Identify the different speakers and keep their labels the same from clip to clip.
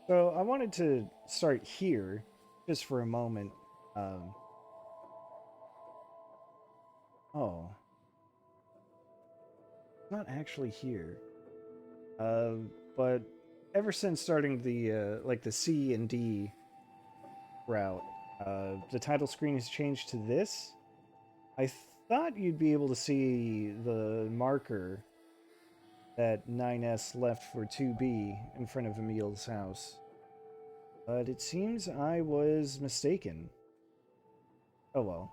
Speaker 1: So I wanted to start here just for a moment. Um, oh, not actually here. Uh, but ever since starting the like the C and D route, the title screen has changed to this. I thought you'd be able to see the marker that 9S left for 2B in front of Emil's house, but it seems I was mistaken. Oh well.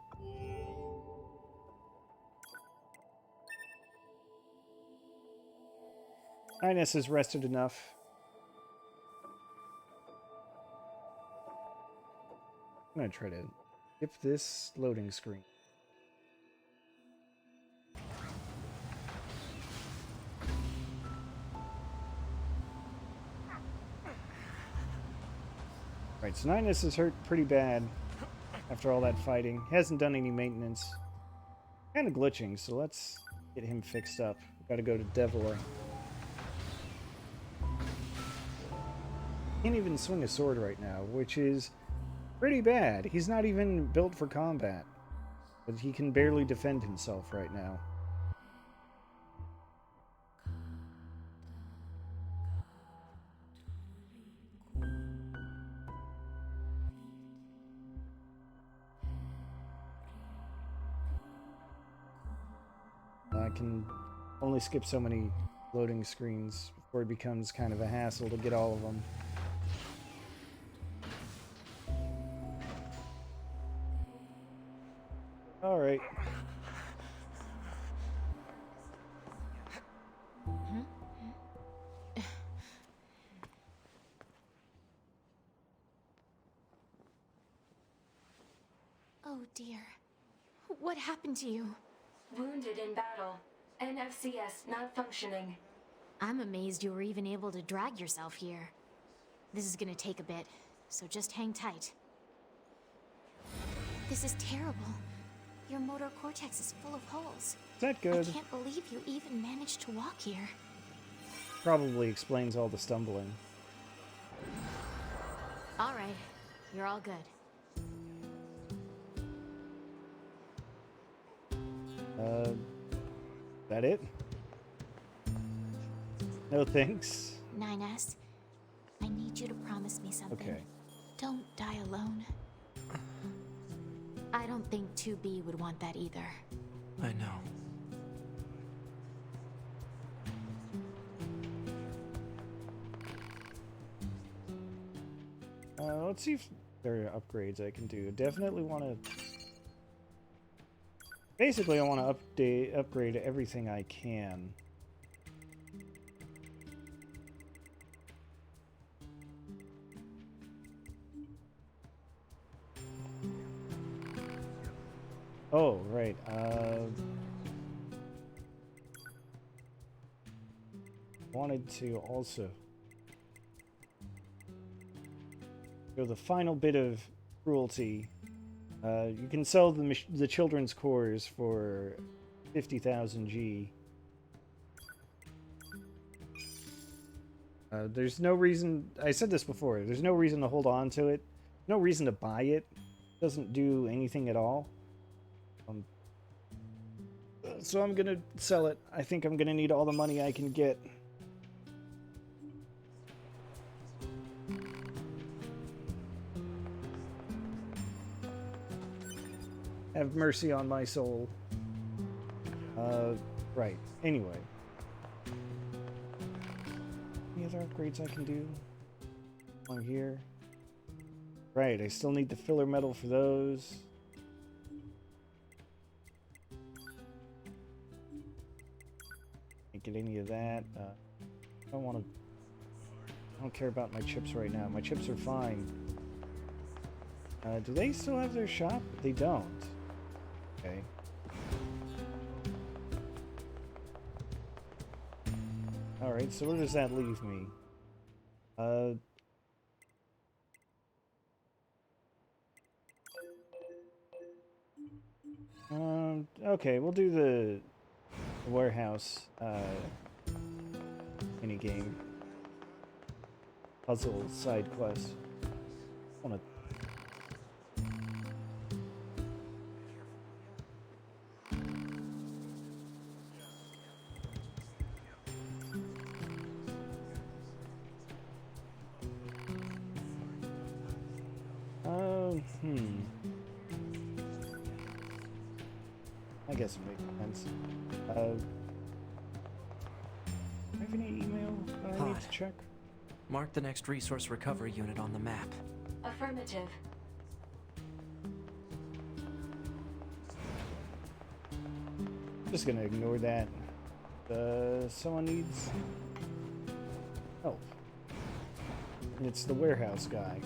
Speaker 1: 9S has rested enough. I'm gonna try to skip this loading screen. Right, so 9S is hurt pretty bad after all that fighting. He hasn't done any maintenance. Kind of glitching, so let's get him fixed up. Gotta go to Devola. Can't even swing a sword right now, which is pretty bad. He's not even built for combat, but he can barely defend himself right now. I can only skip so many loading screens before it becomes kind of a hassle to get all of them. All right.
Speaker 2: Oh dear. What happened to you?
Speaker 3: Wounded in battle. NFCS not functioning.
Speaker 2: I'm amazed you were even able to drag yourself here. This is gonna take a bit, so just hang tight. This is terrible. Your motor cortex is full of holes.
Speaker 1: Is that
Speaker 2: I
Speaker 1: good?
Speaker 2: can't believe you even managed to walk here.
Speaker 1: Probably explains all the stumbling.
Speaker 2: Alright, you're all good.
Speaker 1: That it? No thanks.
Speaker 2: 9S, I need you to promise me something.
Speaker 1: Okay.
Speaker 2: Don't die alone. I don't think 2B would want that either.
Speaker 4: I know.
Speaker 1: Let's see if there are upgrades I can do. Definitely want to... Basically, I want to upgrade everything I can. Oh, right. Wanted to also go the final bit of cruelty. You can sell the children's cores for 50,000 G. There's no reason... I said this before. There's no reason to hold on to it. No reason to buy it. It doesn't do anything at all. So I'm gonna sell it. I think I'm gonna need all the money I can get. Have mercy on my soul. Right. Anyway. Any other upgrades I can do? On here. Right, I still need the filler metal for those. Can't get any of that. I don't want to... I don't care about my chips right now. My chips are fine. Do they still have their shop? They don't. Okay. Alright, so where does that leave me? Okay, we'll do the warehouse, mini game. puzzle side quest. I want to. I guess it makes sense. Do I have any email that I need
Speaker 4: Pod.
Speaker 1: to check?
Speaker 4: Mark the next resource recovery unit on the map.
Speaker 3: Affirmative.
Speaker 1: Just gonna ignore that. Someone needs help. And it's the warehouse guy.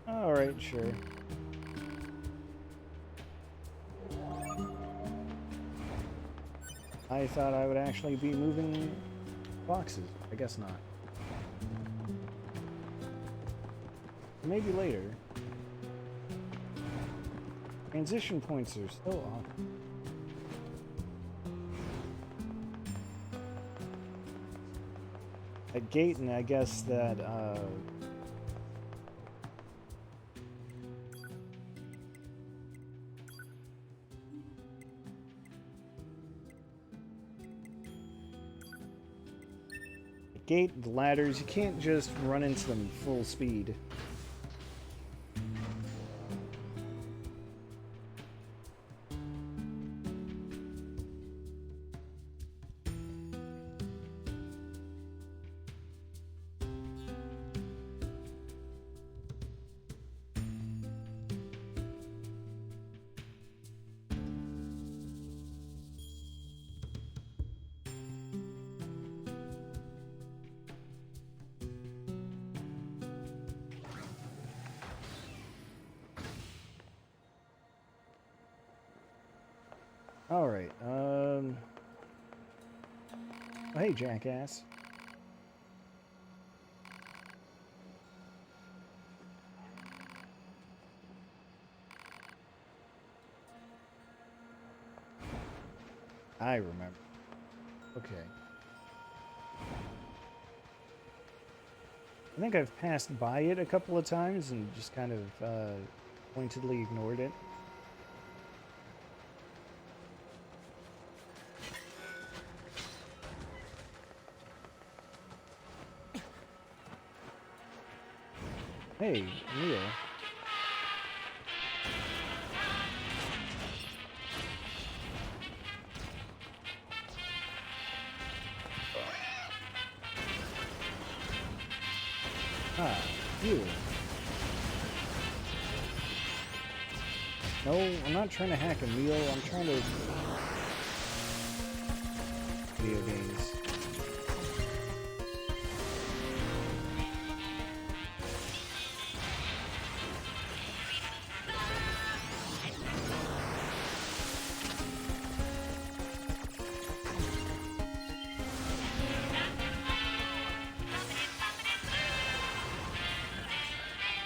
Speaker 1: Alright, sure. I thought I would actually be moving boxes. I guess not. Maybe later. Transition points are still off. At gate, and I guess that gate, the ladders, you can't just run into them full speed. Alright, oh, hey, jackass. I remember. Okay. I think I've passed by it a couple of times and just kind of pointedly ignored it. Hey, Neil. Ah, you. No, I'm not trying to hack a meal. I'm trying to... Video games.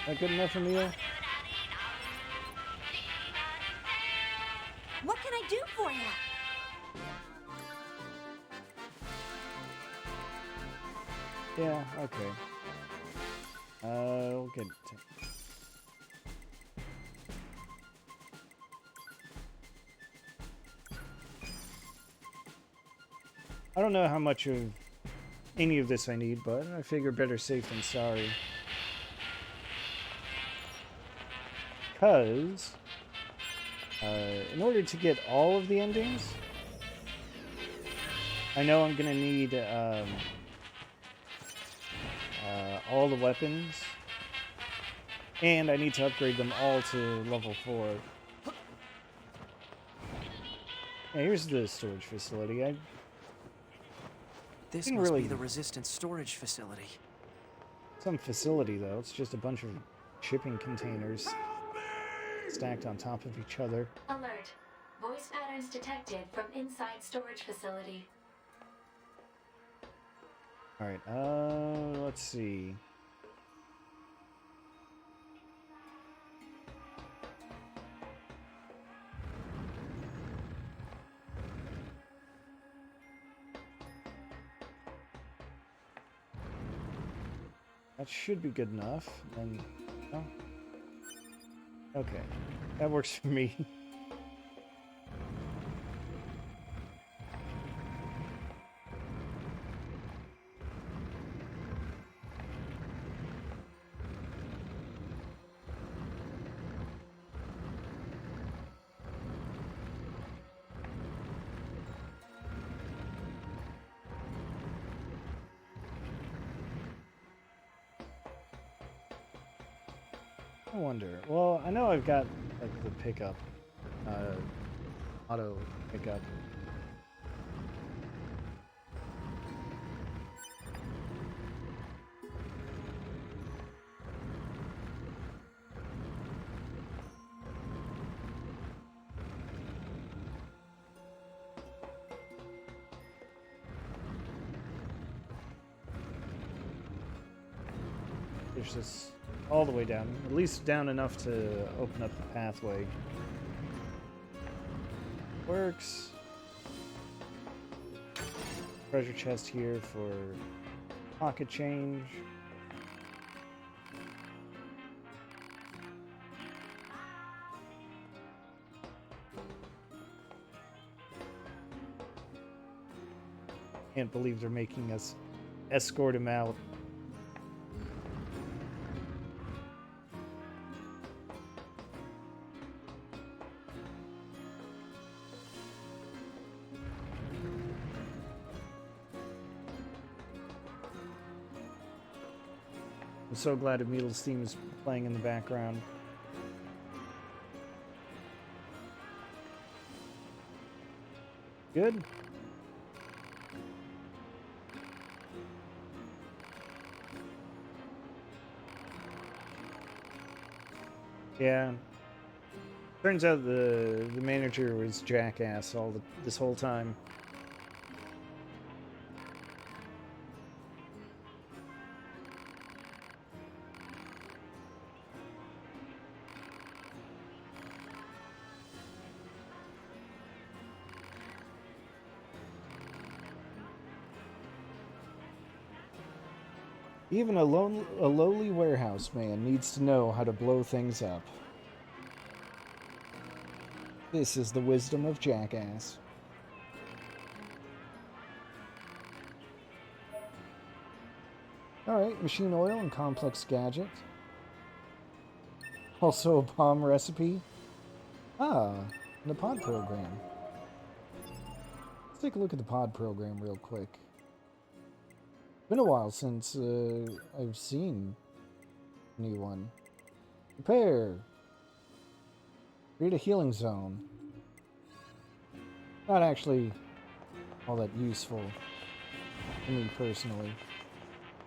Speaker 1: That good enough for Neil?
Speaker 2: What can I do for you?
Speaker 1: Yeah, okay. We'll get to... I don't know how much of any of this I need, but I figure better safe than sorry. Because, in order to get all of the endings, I know I'm gonna need all the weapons, and I need to upgrade them all to level 4. Yeah, here's the storage facility.
Speaker 4: This
Speaker 1: Didn't
Speaker 4: must
Speaker 1: really-
Speaker 4: be the Resistance storage facility.
Speaker 1: Some facility, though. It's just a bunch of shipping containers stacked on top of each other.
Speaker 3: Alert. Voice patterns detected from inside storage facility.
Speaker 1: Alright, let's see. That should be good enough. And oh. Okay. That works for me. I wonder. Well, I know I've got like the pickup, auto pickup. Push this all the way down, at least down enough to open up the pathway. Works. Treasure chest here for pocket change. Can't believe they're making us escort him out. I'm so glad Emil's theme is playing in the background. Good? Yeah. Turns out the manager was jackass this whole time. Even a lowly warehouse man needs to know how to blow things up. This is the wisdom of jackass. Alright, machine oil and complex gadget. Also a bomb recipe. Ah, the pod program. Let's take a look at the pod program real quick. Been a while since I've seen a new one. Prepare. Create a healing zone. Not actually all that useful to me personally.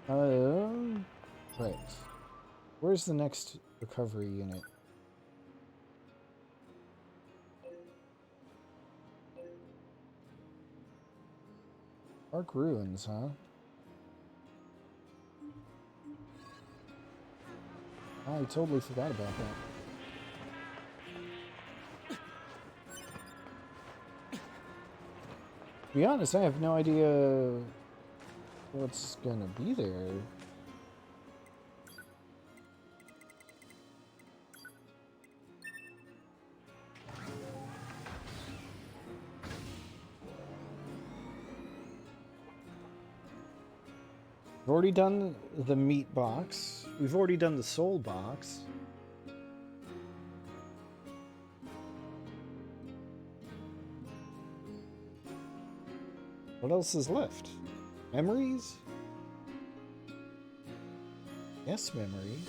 Speaker 1: Right. Where's the next recovery unit? Dark Ruins, huh? I totally forgot about that. To be honest, I have no idea what's gonna be there. We've already done the meat box. We've already done the soul box. What else is left? Memories? Yes, memories.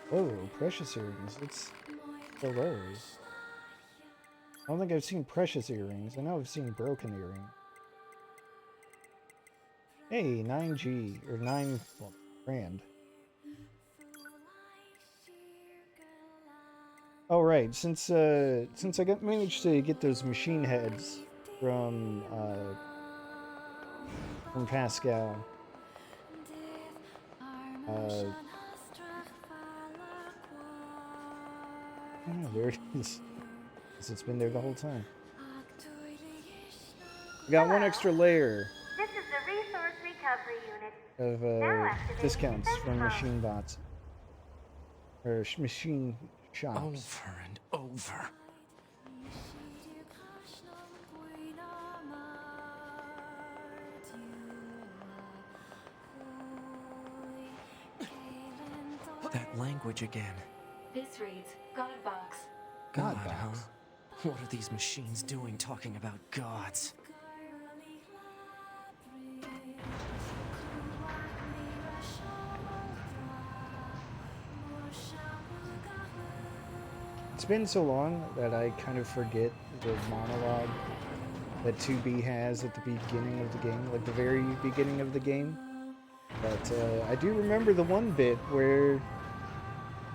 Speaker 1: Oh, precious earrings. Let's fill those. I don't think I've seen precious earrings. I know I've seen broken earrings. Hey, 9G, or 9 well, grand. Oh right, since I managed to get those machine heads from Pascal, uh, I don't know, there it is. Guess it's been there the whole time. We got one extra layer
Speaker 5: This is the resource recovery unit.
Speaker 1: of discounts from machine bots or machine shops.
Speaker 4: Over and over. That language again.
Speaker 3: This reads God box.
Speaker 1: God
Speaker 4: God,
Speaker 1: box.
Speaker 4: huh? What are these machines doing talking about gods?
Speaker 1: It's been so long that I kind of forget the monologue that 2B has at the beginning of the game, like the very beginning of the game. But I do remember the one bit where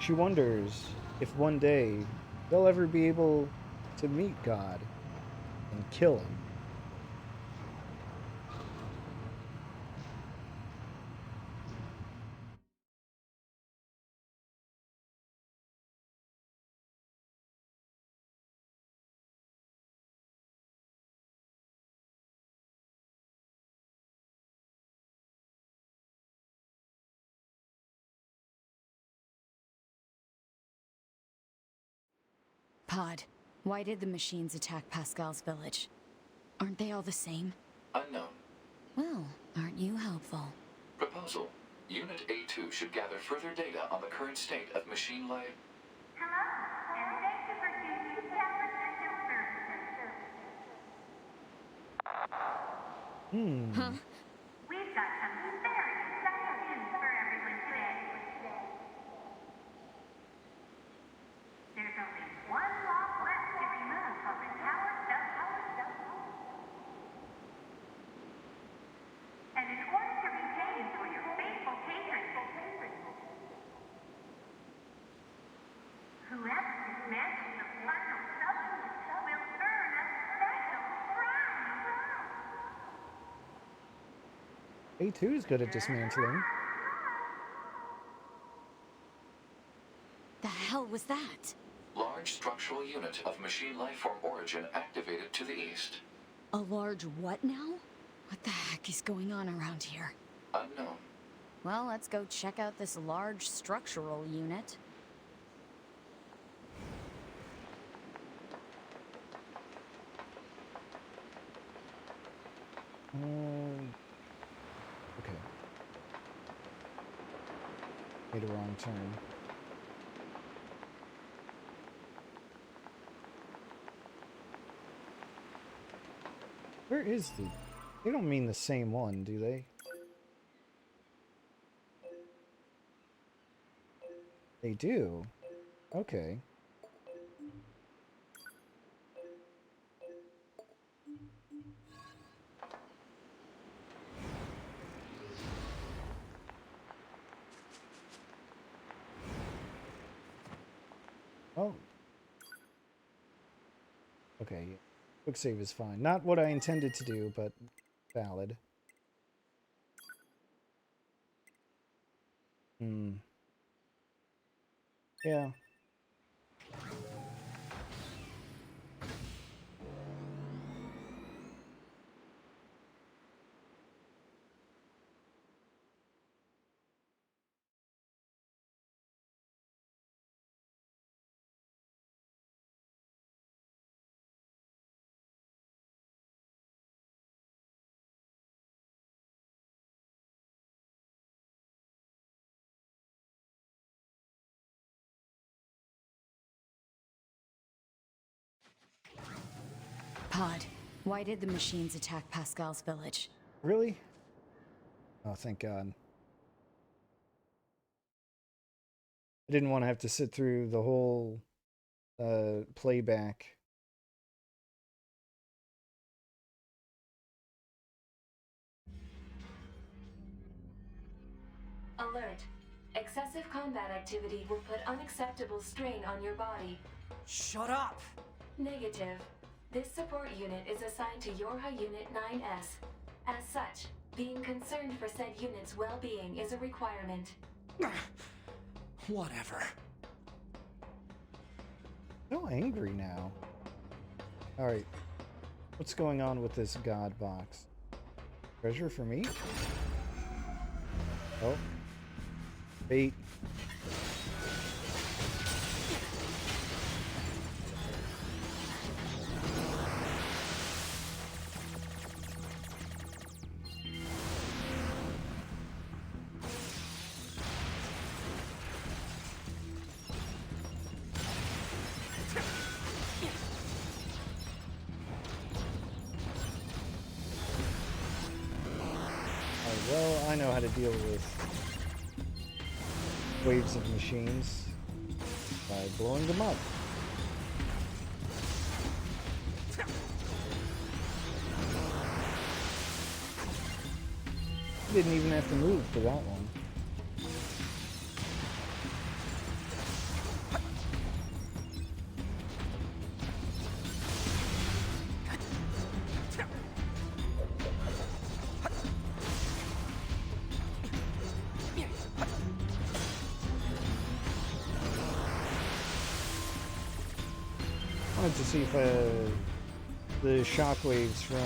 Speaker 1: she wonders if one day they'll ever be able to meet God and kill him.
Speaker 6: Pod, why did the machines attack Pascal's village? Aren't they all the same?
Speaker 7: Unknown.
Speaker 6: Well, aren't you helpful?
Speaker 7: Proposal. Unit A2 should gather further data on the current state of machine life.
Speaker 5: Hello, and thank you for choosing Tower System Services.
Speaker 6: Huh?
Speaker 5: We've got some very exciting news for everyone today. There's only one lock left to remove from the tower subsystem. And in order to retain for your faithful patrons, whoever dismantles the final subsystem will earn a special prize.
Speaker 1: A2 is good at dismantling.
Speaker 6: The hell was that?
Speaker 7: Large structural unit of machine life form origin activated to the east.
Speaker 6: A large what now? What the heck is going on around here?
Speaker 7: Unknown.
Speaker 6: Well, let's go check out this large structural unit.
Speaker 1: Okay. Made a wrong turn. Where is the... They don't mean the same one, do they? They do? Okay. Oh. Okay, yeah. Quick save is fine. Not what I intended to do, but valid. Yeah.
Speaker 6: Pod, why did the machines attack Pascal's village?
Speaker 1: Really? Oh, thank God. I didn't want to have to sit through the whole playback
Speaker 3: Alert. Excessive combat activity will put unacceptable strain on your body.
Speaker 4: Shut up!
Speaker 3: Negative. This support unit is assigned to Yorha Unit 9S. As such, being concerned for said unit's well-being is a requirement.
Speaker 4: Whatever.
Speaker 1: So angry now. Alright. What's going on with this god box? Treasure for me? Oh. Bait. Well, I know how to deal with waves of machines by blowing them up. Didn't even have to move for that one. Wanted to see if the shockwaves from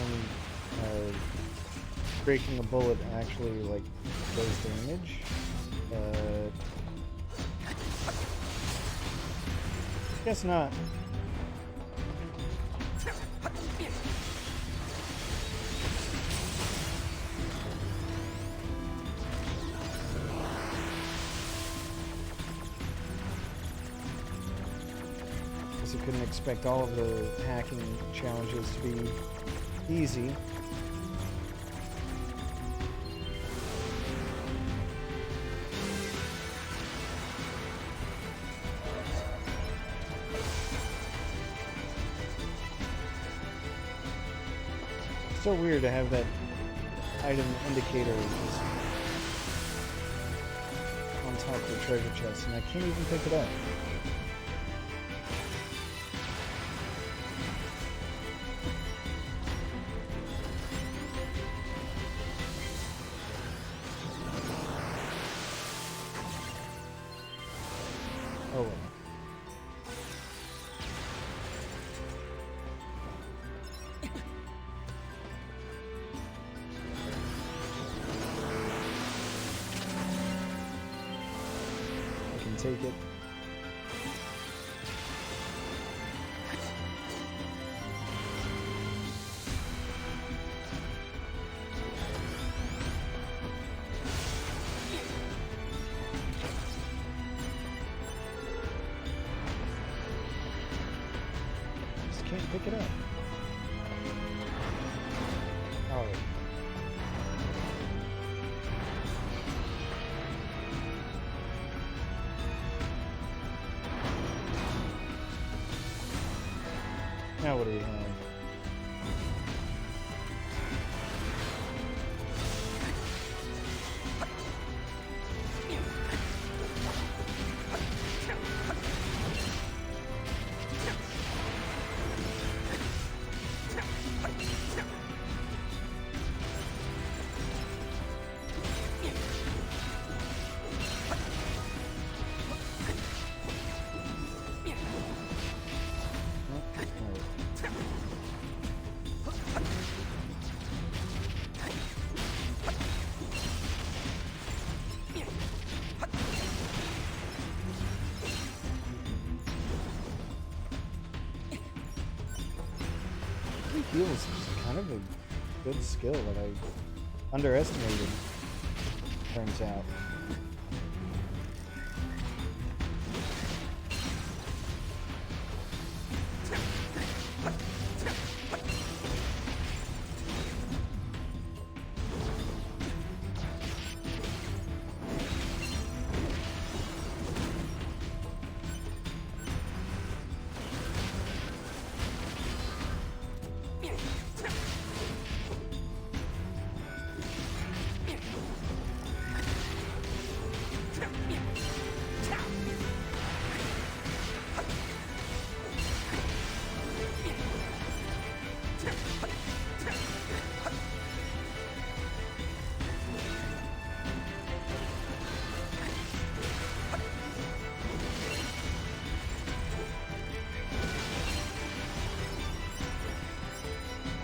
Speaker 1: breaking a bullet actually like does damage. Guess not. You couldn't expect all of the hacking challenges to be easy. It's so weird to have that item indicator just on top of the treasure chest, and I can't even pick it up. Oh well. I can take it. Can't pick it up. Oh. Now what do we have? Heal is kind of a good skill that I underestimated, turns out.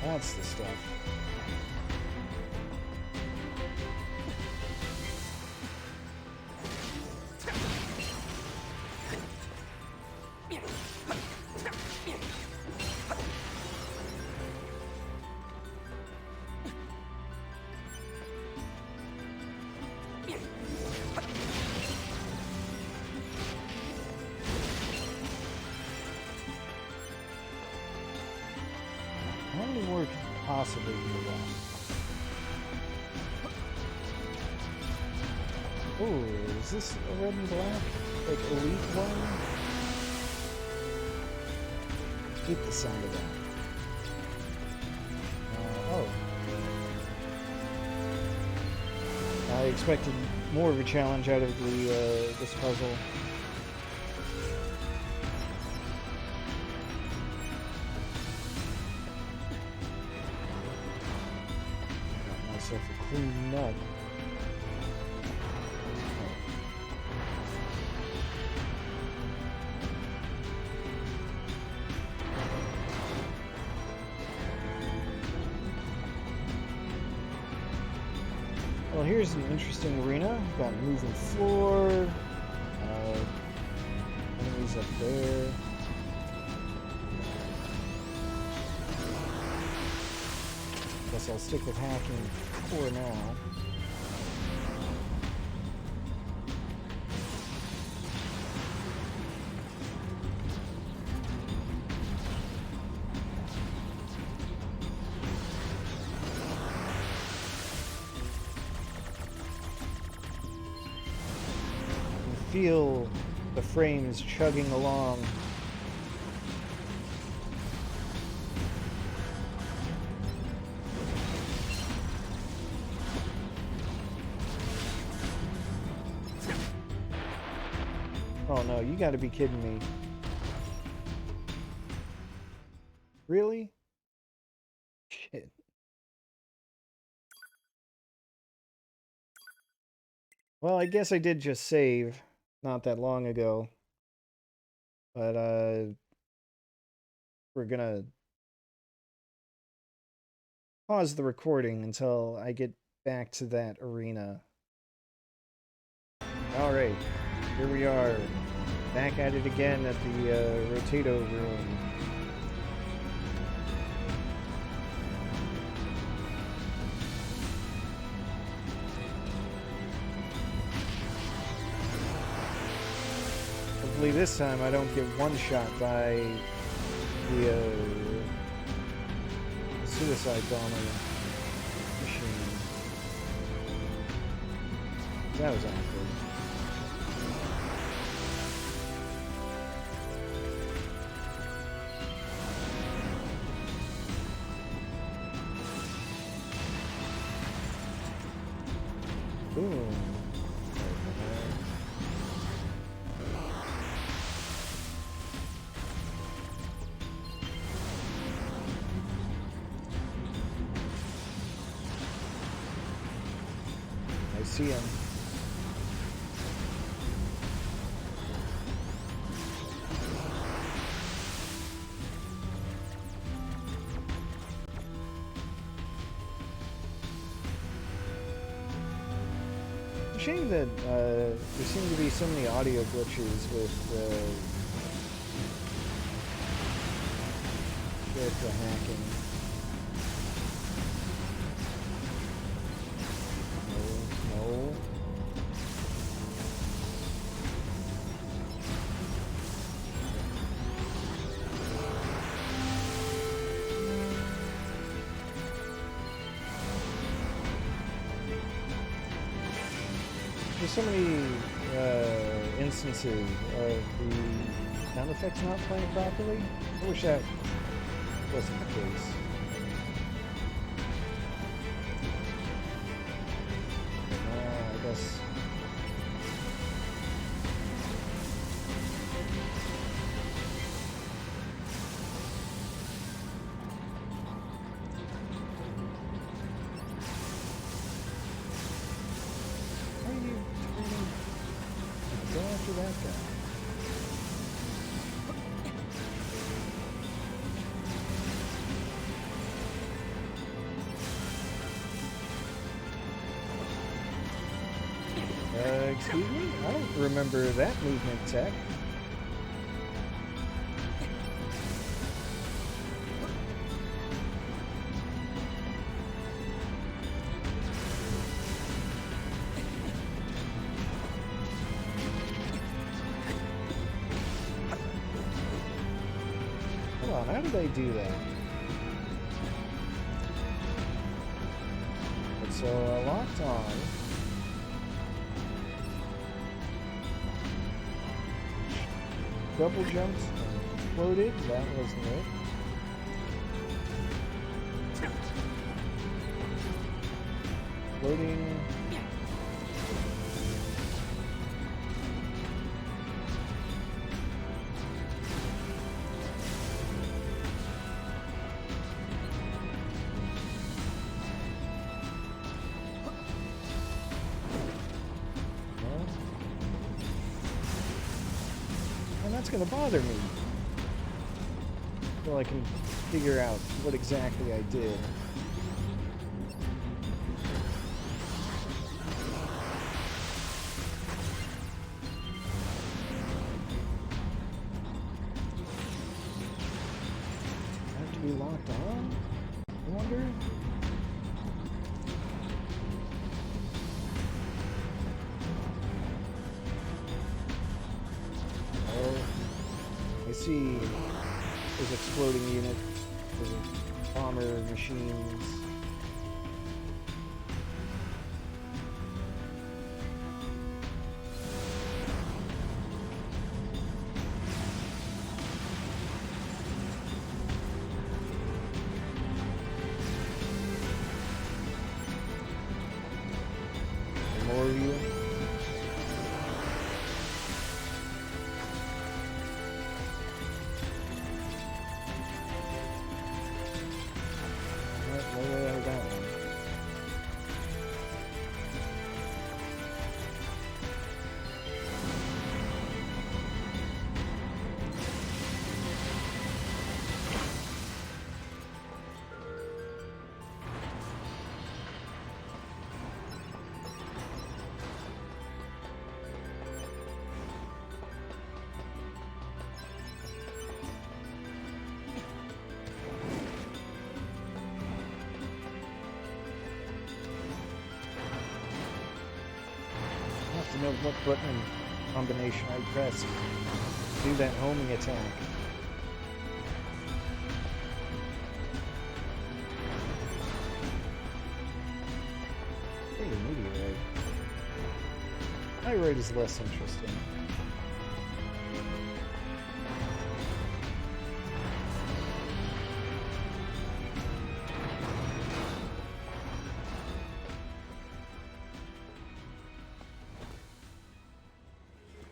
Speaker 1: That's the stuff. How many more could possibly be left? Oh, is this a red and black? Like elite one? I hate the sound of that. Oh. I expected more of a challenge out of the this puzzle. Myself a clean nut. Well, here's an interesting arena. We've got a moving floor. Enemies up there. Guess I'll stick with hacking for now. Feel the frames chugging along. Oh no, you gotta be kidding me. Really? Shit. Well, I guess I did just save not that long ago. But we're gonna pause the recording until I get back to that arena. Alright, here we are. Back at it again at the Rotato room. Hopefully this time I don't get one shot by the suicide bomber machine. That was awkward. Boom. I see him. It's a shame that there seem to be so many audio glitches with the hacking. No. There's so many instances of the sound effects not playing properly. I wish that wasn't the case. I guess. Why are you turning? Go after that guy. excuse me? I don't remember that movement tech. Hold on, how did they do that? So locked on. Double jumps and floated, that wasn't it. Floating. That's gonna bother me until I can figure out what exactly I did. I have to be locked on? I wonder? I see there's exploding units, there's bomber machines. More of you. To know what button combination I pressed to do that homing attack. Hey, meteorite. Pyrite is less interesting.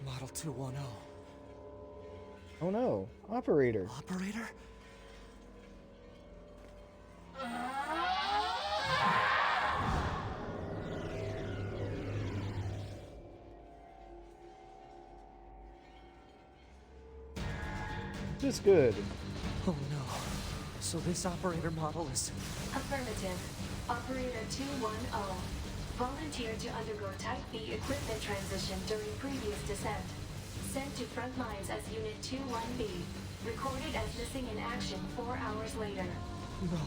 Speaker 4: Model 210.
Speaker 1: Oh no, operator.
Speaker 4: Operator?
Speaker 1: Just good.
Speaker 4: Oh no. So this operator model is...
Speaker 3: Affirmative. Operator 210. Volunteered to undergo Type B equipment transition during previous descent. Sent to front lines as Unit 21B. Recorded as missing in action 4 hours later.
Speaker 4: No.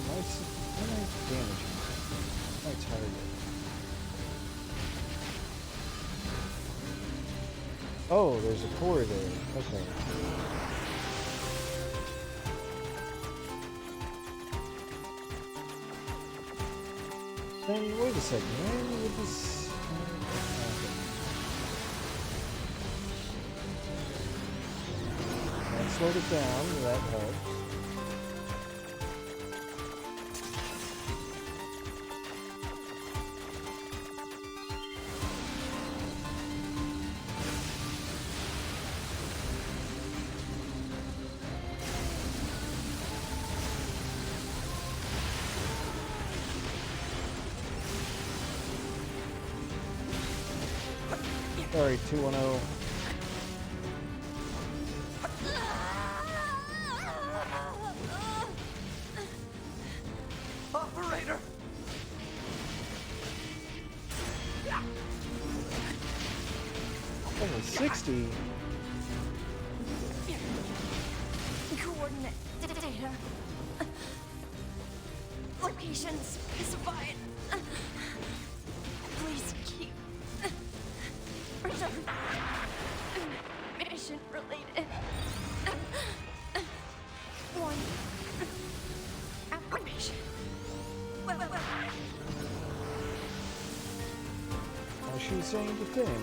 Speaker 1: My damage. My target. Oh, there's a core there. Okay. Then wait a second. When would this happen? I slowed it down. That helps. Sorry, 210. Level 60?
Speaker 6: Coordinate data. Location specified. Please keep return. Mission related. One affirmation.
Speaker 1: Oh, she's saying the thing.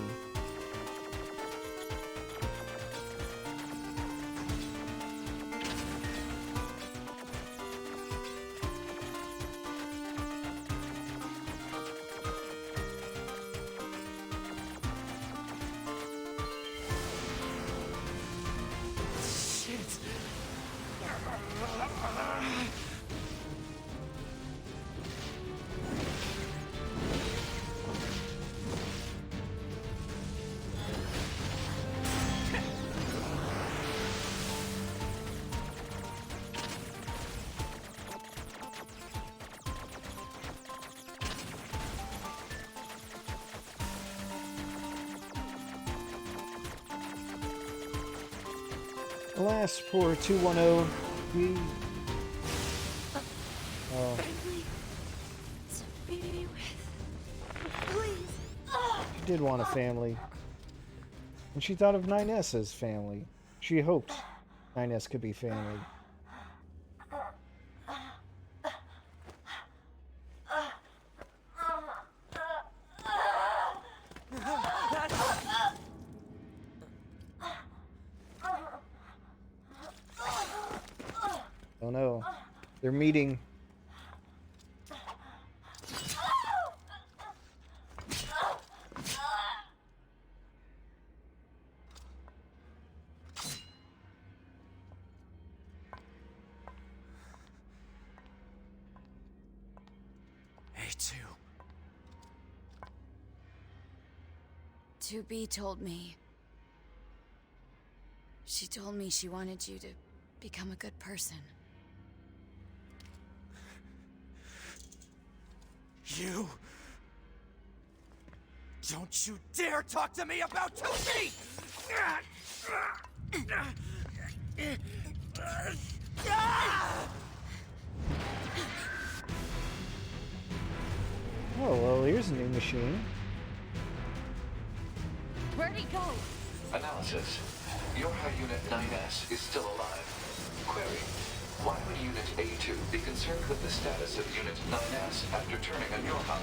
Speaker 1: Alas, poor 210. He... Oh, she did want a family. And she thought of 9S as family. She hoped 9S could be family. Oh no. They're meeting.
Speaker 4: A2.
Speaker 6: 2B told me. She told me she wanted you to become a good person.
Speaker 4: You... Don't you dare talk to me about 2B!
Speaker 1: Oh, well, here's a new machine.
Speaker 6: Where'd he go?
Speaker 7: Analysis. Your high unit 9S is still alive. Query. Why would Unit A2 be concerned with the status of Unit 9S after turning on your hub?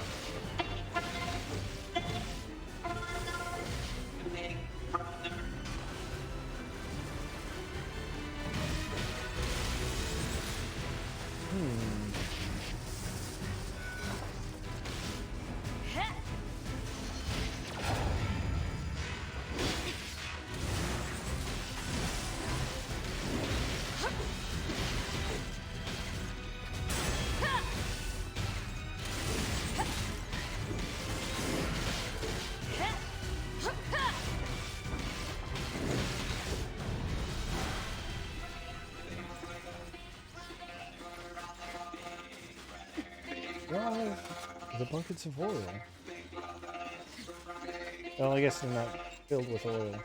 Speaker 1: Well, the buckets of oil. Well, I guess they're not filled with oil.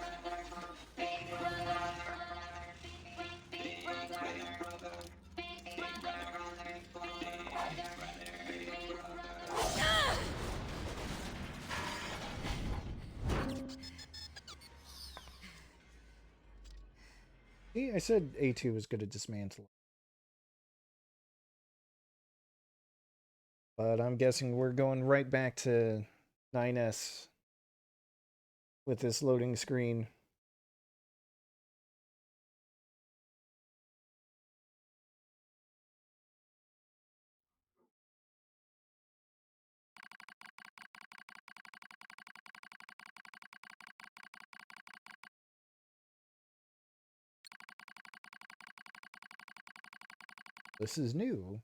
Speaker 1: See, I said A2 was good at dismantling. But I'm guessing we're going right back to 9S with this loading screen. This is new.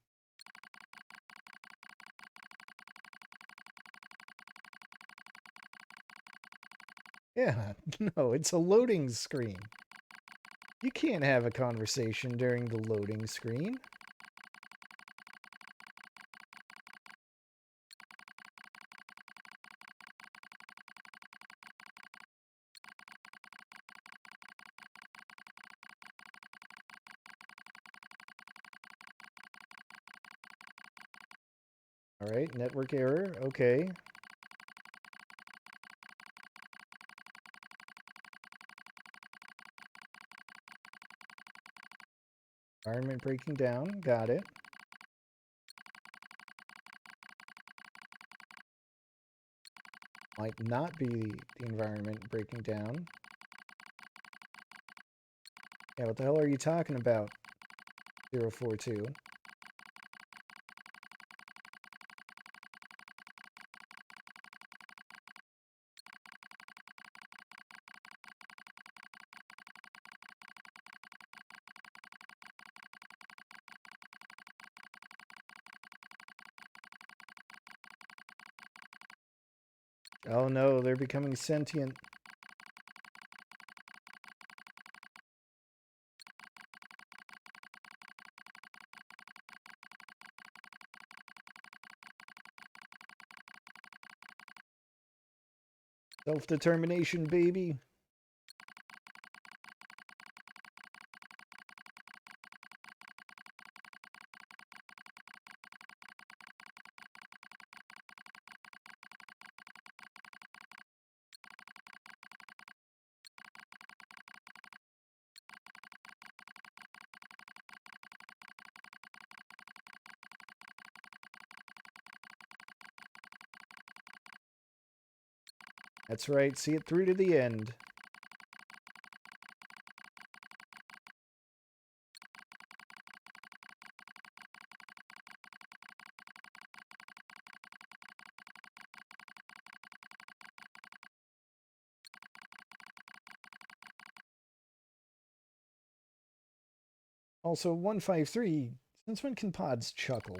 Speaker 1: Yeah, no, it's a loading screen. You can't have a conversation during the loading screen. Alright, network error. Okay. Environment breaking down. Got it. Might not be the environment breaking down. Yeah, what the hell are you talking about? 042. Oh no, they're becoming sentient. Self-determination, baby. That's right, see it through to the end. Also, 153, since when can pods chuckle?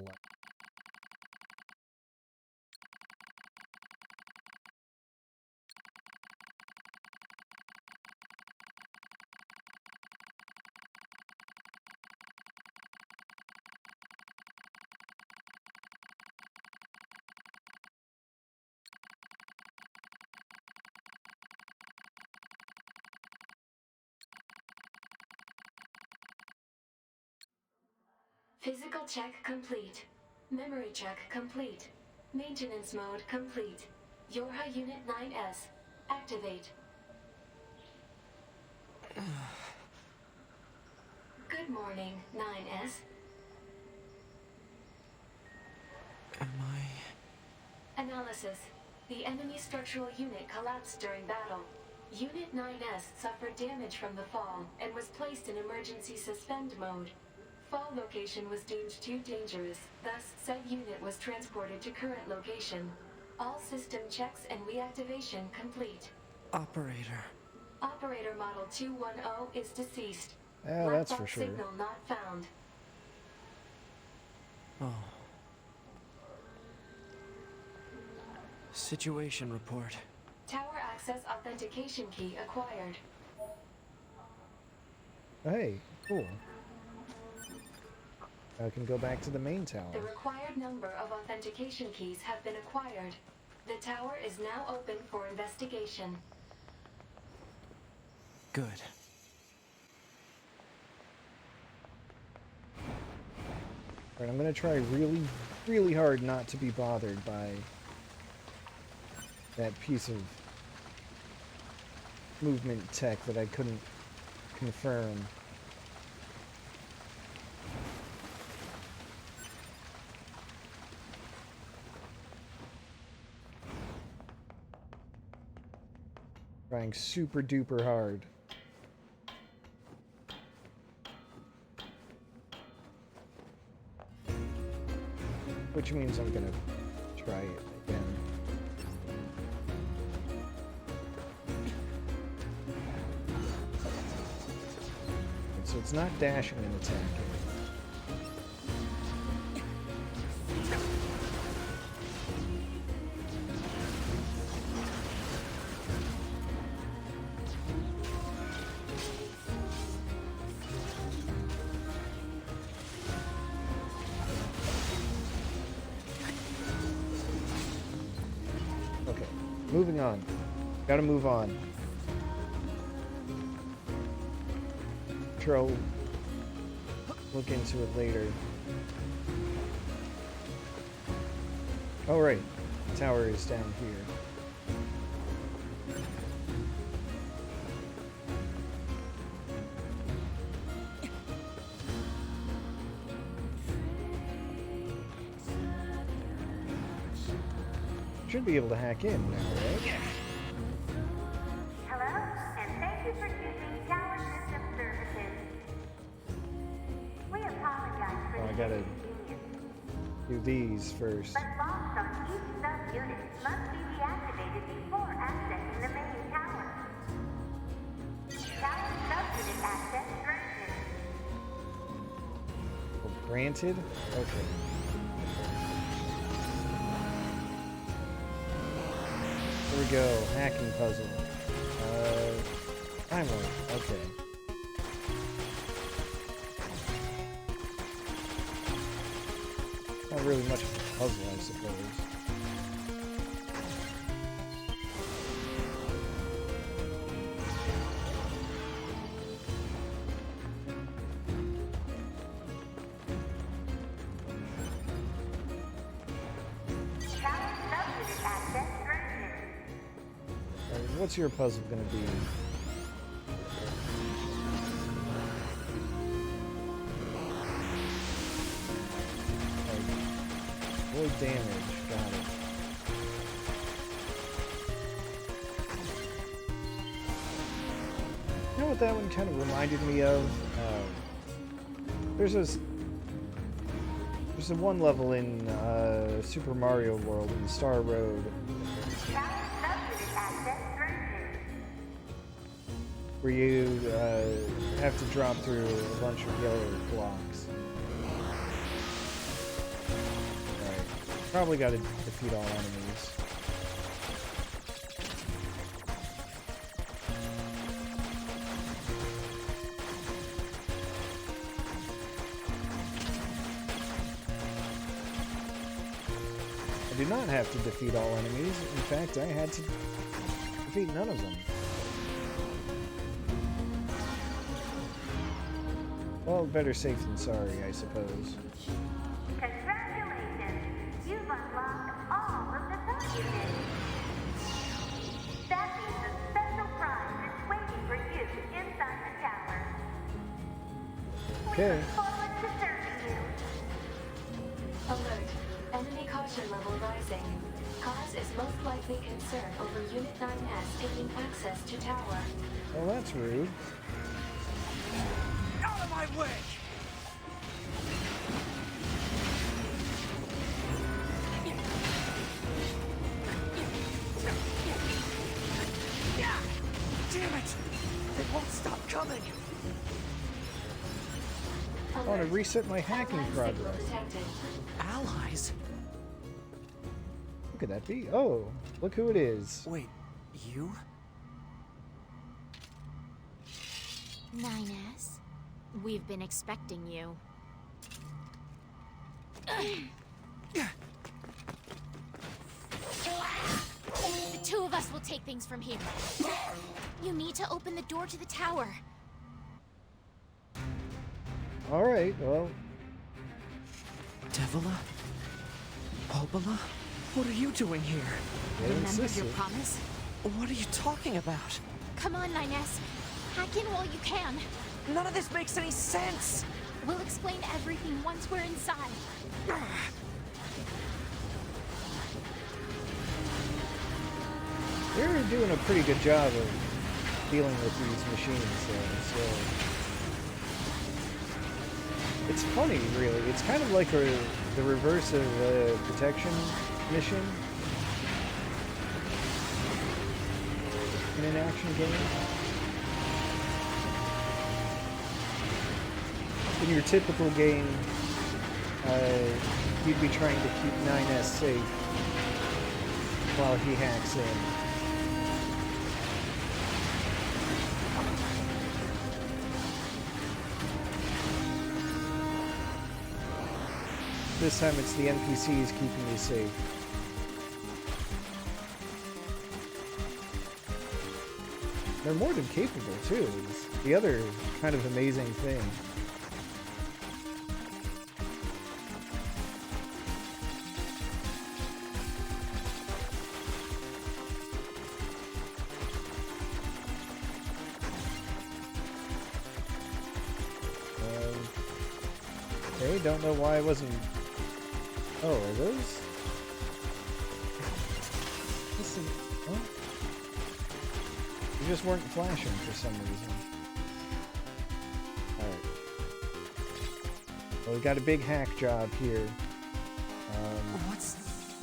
Speaker 3: Physical check complete. Memory check complete. Maintenance mode complete. Yorha Unit 9S. Activate. Good morning, 9S.
Speaker 4: Am I...
Speaker 3: Analysis. The enemy structural unit collapsed during battle. Unit 9S suffered damage from the fall and was placed in emergency suspend mode. Fall location was deemed too dangerous, thus said unit was transported to current location. All system checks and reactivation complete.
Speaker 4: Operator.
Speaker 3: Operator Model 210 is deceased.
Speaker 1: Yeah,
Speaker 3: Black
Speaker 1: that's for
Speaker 3: box
Speaker 1: sure.
Speaker 3: signal not found.
Speaker 4: Oh. Situation report.
Speaker 3: Tower access authentication key acquired.
Speaker 1: Hey, cool. I can go back to the main tower.
Speaker 3: The required number of authentication keys have been acquired. The tower is now open for investigation.
Speaker 4: Good.
Speaker 1: Alright, I'm gonna try really, really hard not to be bothered by that piece of movement tech that I couldn't confirm. Trying super duper hard. Which means I'm gonna try it again. So it's not dashing and attacking. Okay, moving on. Gotta move on. Sure, I'll look into it later. Oh, right. The tower is down here. Should be able to hack in now, right?
Speaker 5: Hello, and thank you for using Tower System Services. We apologize for
Speaker 1: Oh, I
Speaker 5: the
Speaker 1: gotta
Speaker 5: inconvenience,
Speaker 1: do these first.
Speaker 5: but locks on each sub-unit must be deactivated before accessing the main tower. Tower sub-unit access granted.
Speaker 1: Oh, granted? Okay. Here we go. Hacking puzzle. Timeline. Okay. Not really much of a puzzle, I suppose.
Speaker 5: Tower sub-unit access granted.
Speaker 1: Alright, what's your puzzle gonna be? Avoid damage. Got it. You know what that one kind of reminded me of? There's a one level in Super Mario World in Star Road
Speaker 5: Tower sub-unit access granted.
Speaker 1: where you have to drop through a bunch of yellow blocks. Alright. Probably gotta defeat all enemies. I do not have to defeat all enemies. In fact, I had to defeat none of them. Well, better safe than sorry, I suppose.
Speaker 5: Congratulations! You've unlocked all of the sub-units. That means a special prize is waiting for you inside the tower. We
Speaker 1: Okay.
Speaker 5: look forward to serving you.
Speaker 3: Alert. Enemy caution level rising. Cause is most likely concern over Unit 9S gaining access to tower.
Speaker 1: Well, that's rude.
Speaker 4: Out of my way! Damn it! They won't stop coming!
Speaker 1: I want to reset my hacking
Speaker 3: Allied signal
Speaker 1: progress.
Speaker 3: detected.
Speaker 4: Allies?
Speaker 1: Who could that be? Oh, look who it is.
Speaker 4: Wait, you?
Speaker 2: 9S, we've been expecting you. The two of us will take things from here. You need to open the door to the tower.
Speaker 1: Alright, well,
Speaker 4: Devola? Popola? What are you doing here?
Speaker 1: they
Speaker 2: Remember
Speaker 1: insisted.
Speaker 2: your promise?
Speaker 4: What are you talking about?
Speaker 2: Come on, 9S. Hack in while you can.
Speaker 4: None of this makes any sense!
Speaker 2: We'll explain everything once we're inside.
Speaker 1: They're doing a pretty good job of dealing with these machines, though, so... It's funny, really. It's kind of like the reverse of a protection mission in an action game. In your typical game, you'd be trying to keep 9S safe while he hacks in. This time it's the NPCs keeping you safe. They're more than capable, too. It's the other kind of amazing thing. Okay, don't know why I wasn't... Oh, are those... Listen, what? You just weren't flashing for some reason. Alright. Well, we got a big hack job here.
Speaker 4: What's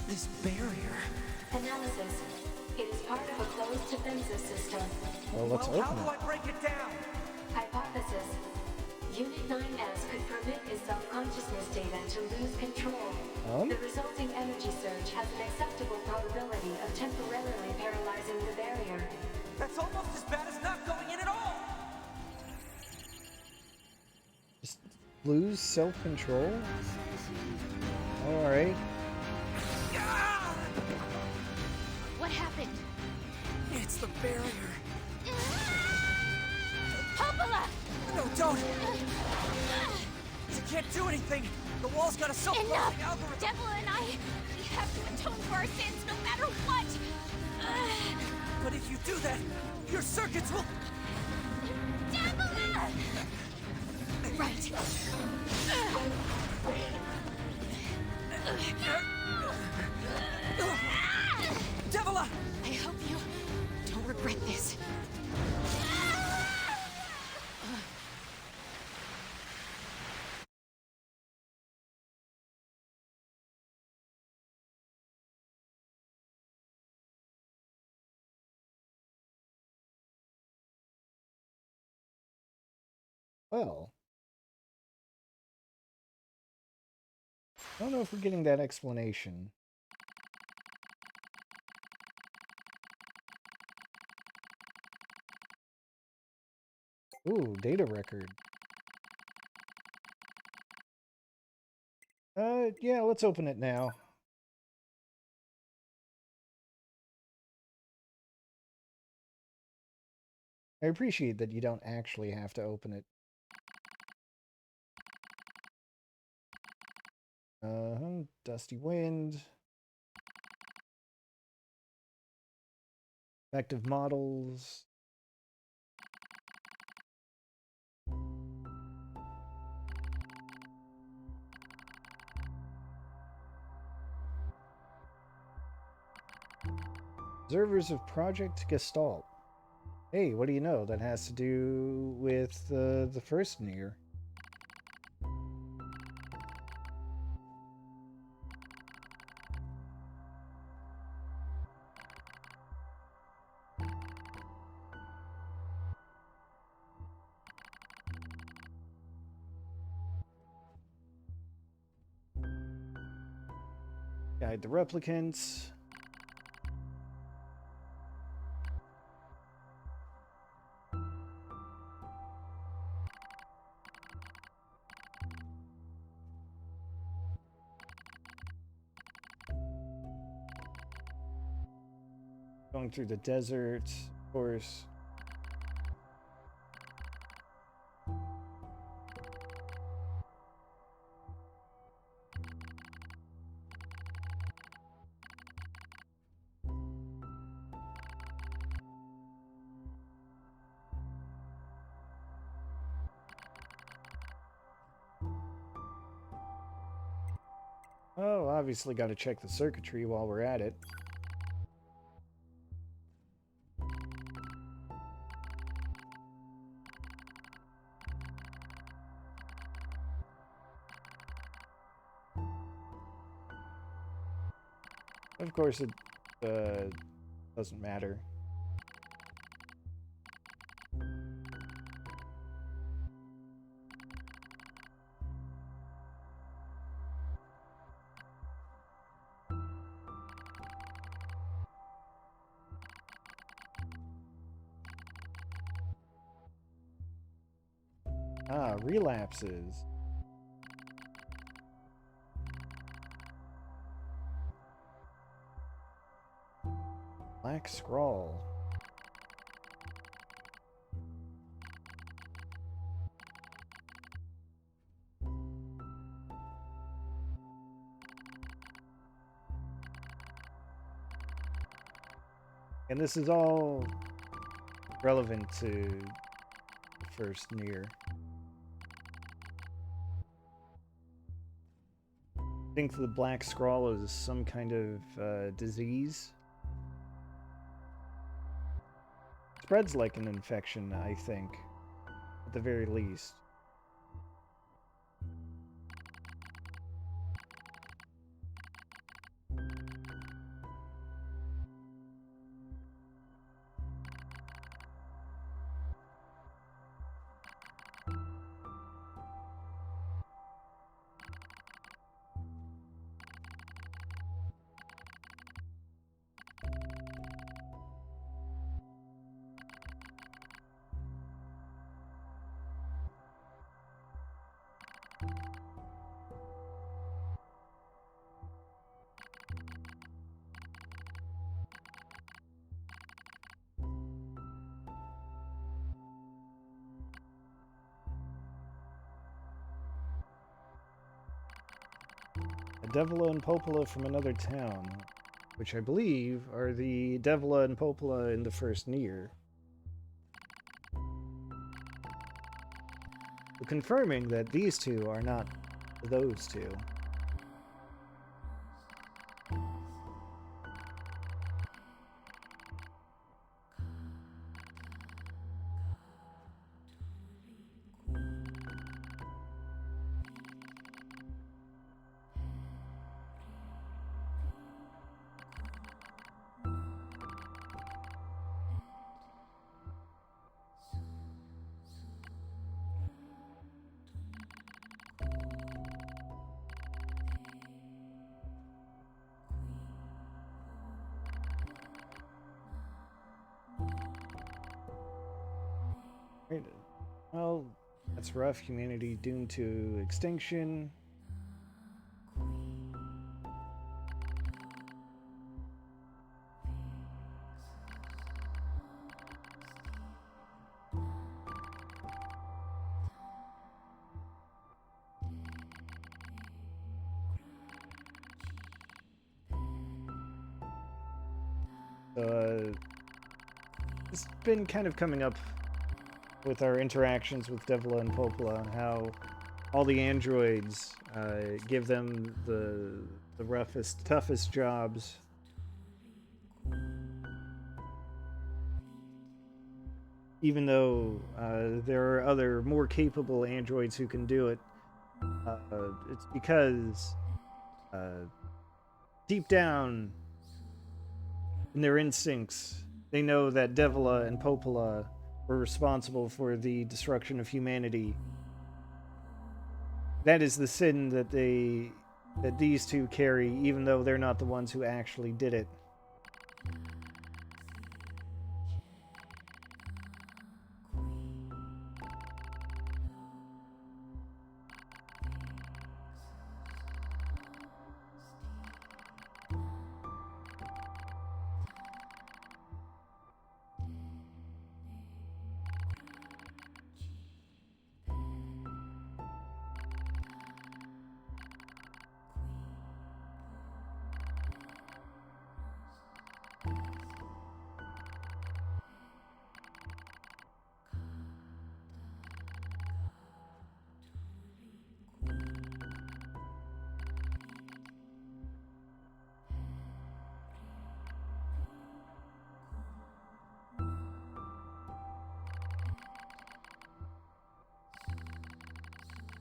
Speaker 4: this barrier?
Speaker 3: Analysis. It is part of a closed defensive system.
Speaker 1: Well, let's
Speaker 8: Well, how
Speaker 1: open
Speaker 8: do
Speaker 1: it.
Speaker 8: I break it down?
Speaker 3: Hypothesis. Unit 9S could permit his self-consciousness data to lose control. The resulting energy surge has an acceptable probability of temporarily paralyzing the barrier.
Speaker 8: That's almost as bad as not going in at all!
Speaker 1: Just lose self-control? Alright.
Speaker 2: What happened?
Speaker 4: It's the barrier.
Speaker 2: Popola!
Speaker 8: No, don't! You can't do anything! The wall's got a self-closing
Speaker 2: Enough!
Speaker 8: algorithm!
Speaker 2: Devola and I, we have to atone for our sins no matter what!
Speaker 8: But if you do that, your circuits will...
Speaker 2: Devola! Right.
Speaker 8: Devola!
Speaker 2: I hope you don't regret this.
Speaker 1: Well. I don't know if we're getting that explanation. Ooh, data record. Yeah, let's open it now. I appreciate that you don't actually have to open it. Dusty wind. Effective models. Observers of Project Gestalt. Hey, what do you know? That has to do with the first Nier. Guide the replicants. Going through the desert, of course. Oh, obviously got to check the circuitry while we're at it. Of course, it doesn't matter. Ah, relapses. Black scrawl. And this is all relevant to the first Nier. think the black scrawl is some kind of disease. Spreads like an infection, I think, at the very least. Devola and Popola from another town, which I believe are the Devola and Popola in the first Nier. Confirming that these two are not those two. Right. Well, that's rough. Humanity doomed to extinction. It's been kind of coming up with our interactions with Devola and Popola, and how all the androids give them the roughest, toughest jobs. Even though there are other, more capable androids who can do it, it's because deep down in their instincts, they know that Devola and Popola were responsible for the destruction of humanity. That is the sin that these two carry, even though they're not the ones who actually did it.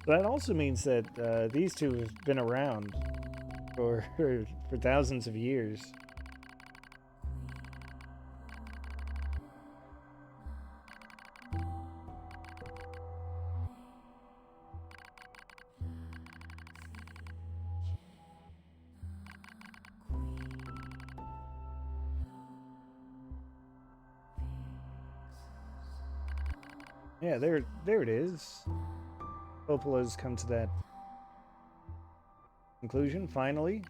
Speaker 1: That also means that these two have been around for for thousands of years. Yeah, there it is. Popola's come to that conclusion, finally.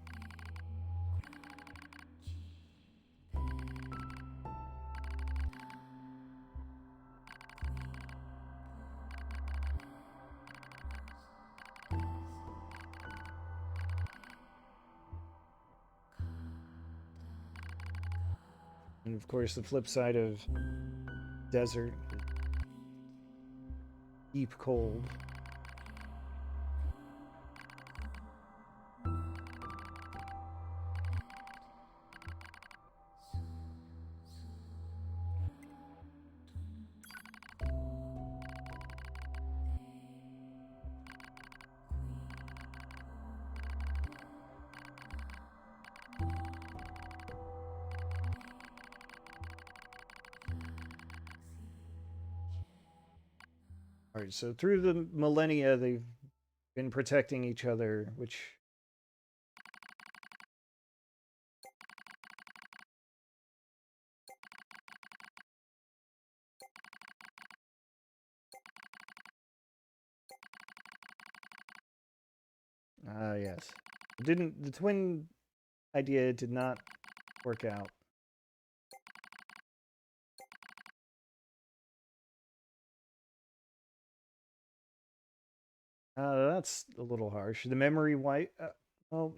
Speaker 1: And of course, the flip side of desert, deep cold. All right, so through the millennia, they've been protecting each other, which... yes. The twin idea did not work out. That's a little harsh. The memory wipe. Well,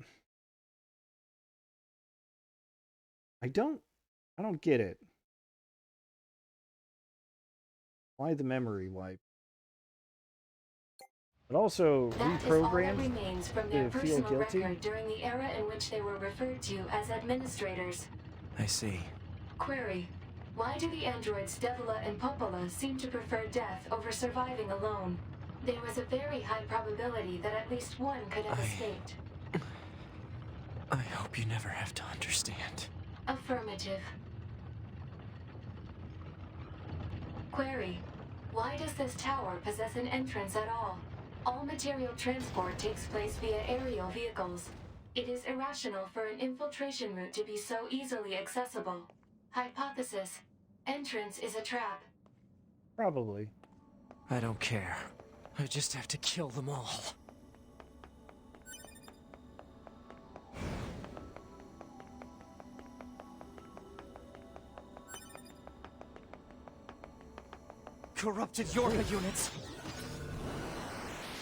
Speaker 1: I don't get it. Why the memory wipe? But also
Speaker 3: That is all that
Speaker 1: reprogrammed
Speaker 3: remains from their
Speaker 1: to feel
Speaker 3: personal
Speaker 1: guilty.
Speaker 3: record during the era in which they were referred to as administrators.
Speaker 4: I see.
Speaker 3: Query: why do the androids Devola and Popola seem to prefer death over surviving alone? There was a very high probability that at least one could have escaped.
Speaker 4: I hope you never have to understand.
Speaker 3: Affirmative. Query: why does this tower possess an entrance at all? All material transport takes place via aerial vehicles. It is irrational for an infiltration route to be so easily accessible. Hypothesis: entrance is a trap.
Speaker 1: Probably.
Speaker 4: I don't care. I just have to kill them all. Corrupted Yorha units!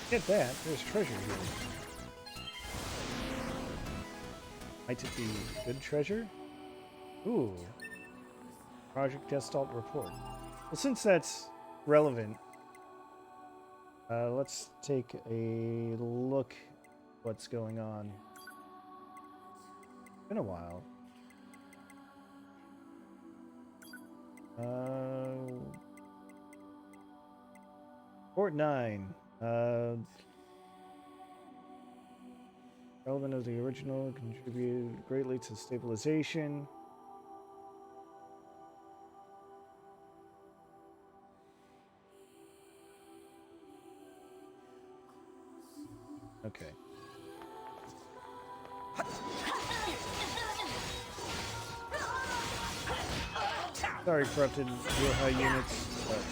Speaker 1: Get that. There's treasure here. Might it be good treasure? Ooh. Project Gestalt report. Well, since that's relevant, let's take a look at what's going on. It's been a while. Port 9. Relevant of the original, contributed greatly to stabilization. Okay. Sorry, corrupted Yorha units, but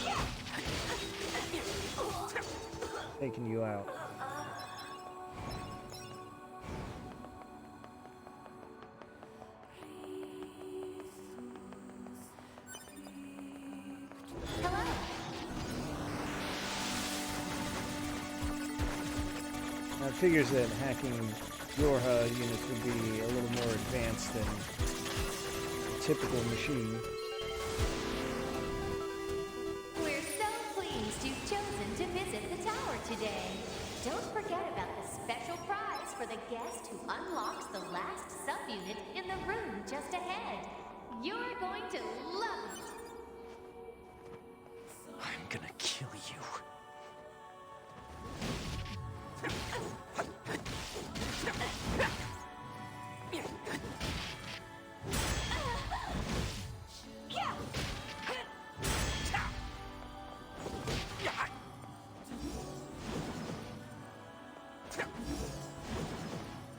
Speaker 1: taking you out. Now it figures that hacking Yorha units would be a little more advanced than a typical machine.
Speaker 9: We're so pleased you've chosen to visit the tower today. Don't forget about the special prize for the guest who unlocks the last subunit in the room just ahead. You're going to love it.
Speaker 4: I'm gonna kill you.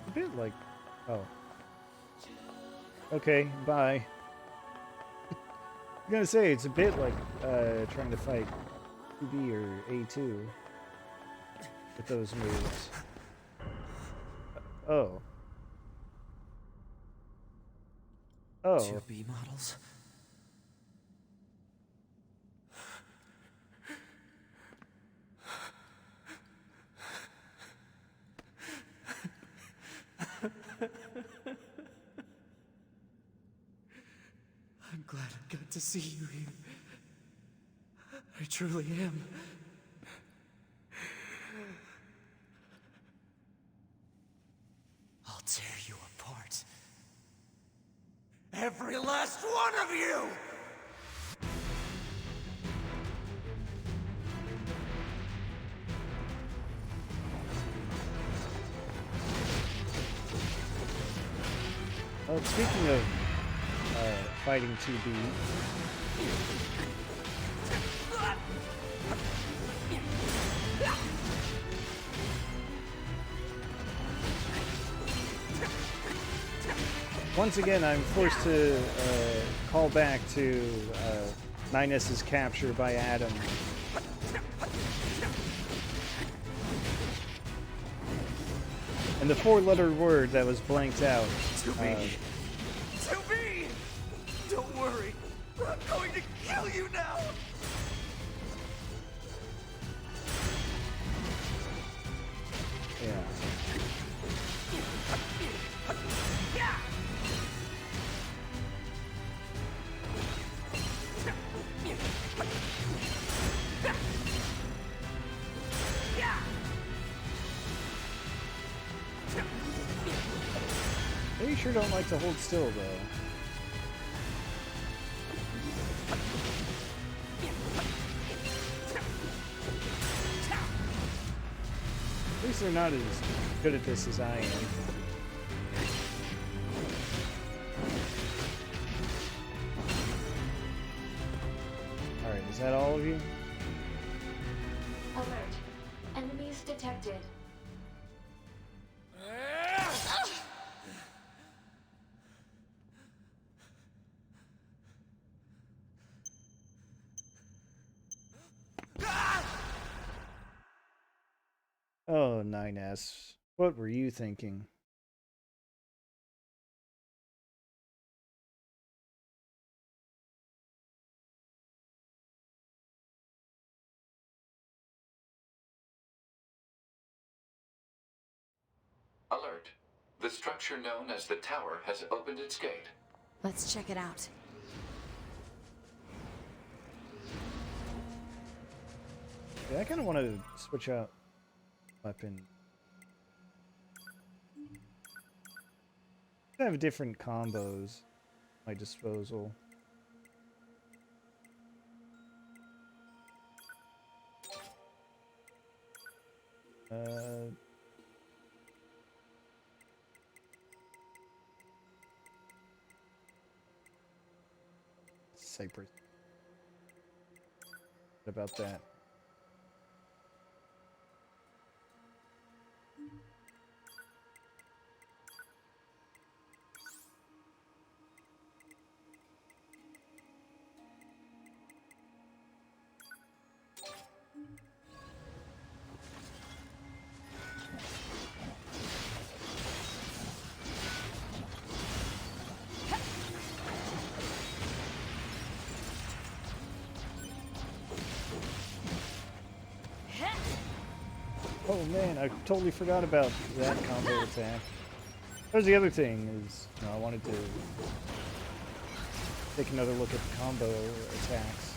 Speaker 1: A bit like... oh. Okay, bye. I'm gonna say, it's a bit like trying to fight 2B or A2 with those moves. Oh. Oh.
Speaker 4: 2B models? I'm glad I got to see you here. I truly am. I'll tear you apart. Every last one of you!
Speaker 1: Well, speaking of fighting 2B, Once again, I'm forced to call back to 9S's capture by Adam. And the four-letter word that was blanked out.
Speaker 4: To me! Don't worry! I'm going to kill you now!
Speaker 1: Yeah. They sure don't like to hold still, though. At least they're not as good at this as I am. Alright, is that all of you?
Speaker 3: Alert. Enemies detected.
Speaker 1: Oh, 9S. What were you thinking?
Speaker 7: Alert. The structure known as the tower has opened its gate.
Speaker 6: Let's check it out.
Speaker 1: Yeah, I kind of want to switch out weapon. I have different combos at my disposal. Cypress. What about that? Oh man, I totally forgot about that combo attack. There's the other thing is, you know, I wanted to take another look at the combo attacks.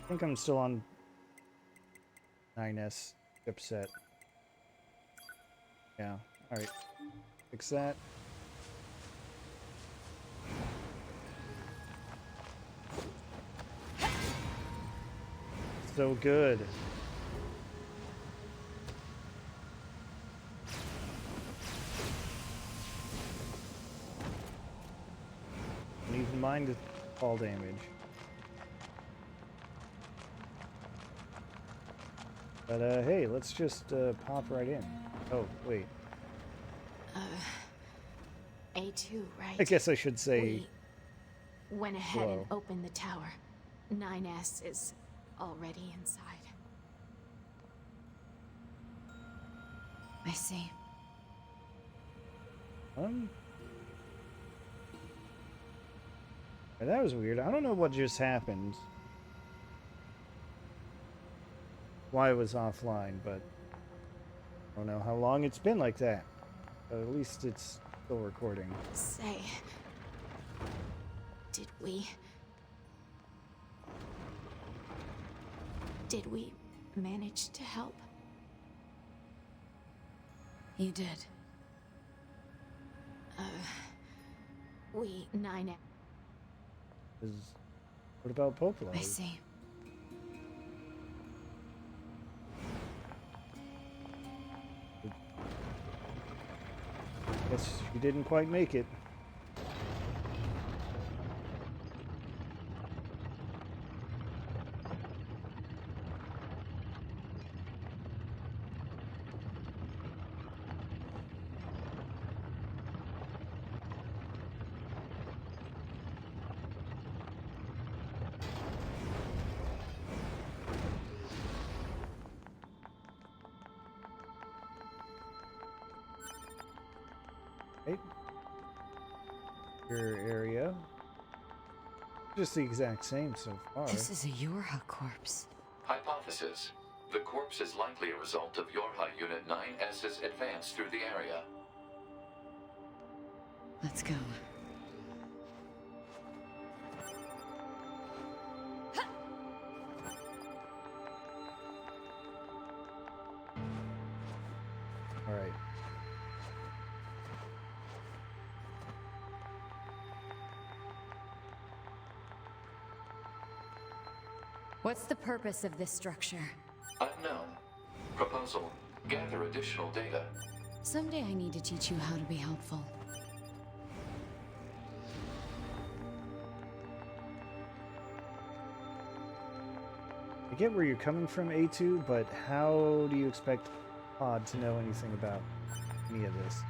Speaker 1: I think I'm still on 9S chipset. Yeah, alright. Fix that. So good. Don't even mind the fall damage. But hey, let's just pop right in. Oh, wait.
Speaker 2: A2, right?
Speaker 1: I guess I should say
Speaker 2: We went ahead and
Speaker 1: hello.
Speaker 2: opened the tower. 9S is already inside.
Speaker 6: I see.
Speaker 1: That was weird. I don't know what just happened. Why it was offline, but I don't know how long it's been like that. But at least it's still recording.
Speaker 2: Say, did we manage to help?
Speaker 6: You did.
Speaker 2: We 9S.
Speaker 1: What about Popola?
Speaker 6: I see.
Speaker 1: Guess she didn't quite make it. your area. Just the exact same so far.
Speaker 6: This is a Yorha corpse.
Speaker 7: Hypothesis. The corpse is likely a result of Yorha Unit 9S's advance through the area.
Speaker 6: Let's go.
Speaker 1: All right.
Speaker 6: What's the purpose of this structure?
Speaker 7: Unknown. Proposal. Gather additional data.
Speaker 6: Someday I need to teach you how to be helpful.
Speaker 1: I get where you're coming from, A2, but how do you expect Pod to know anything about any of this?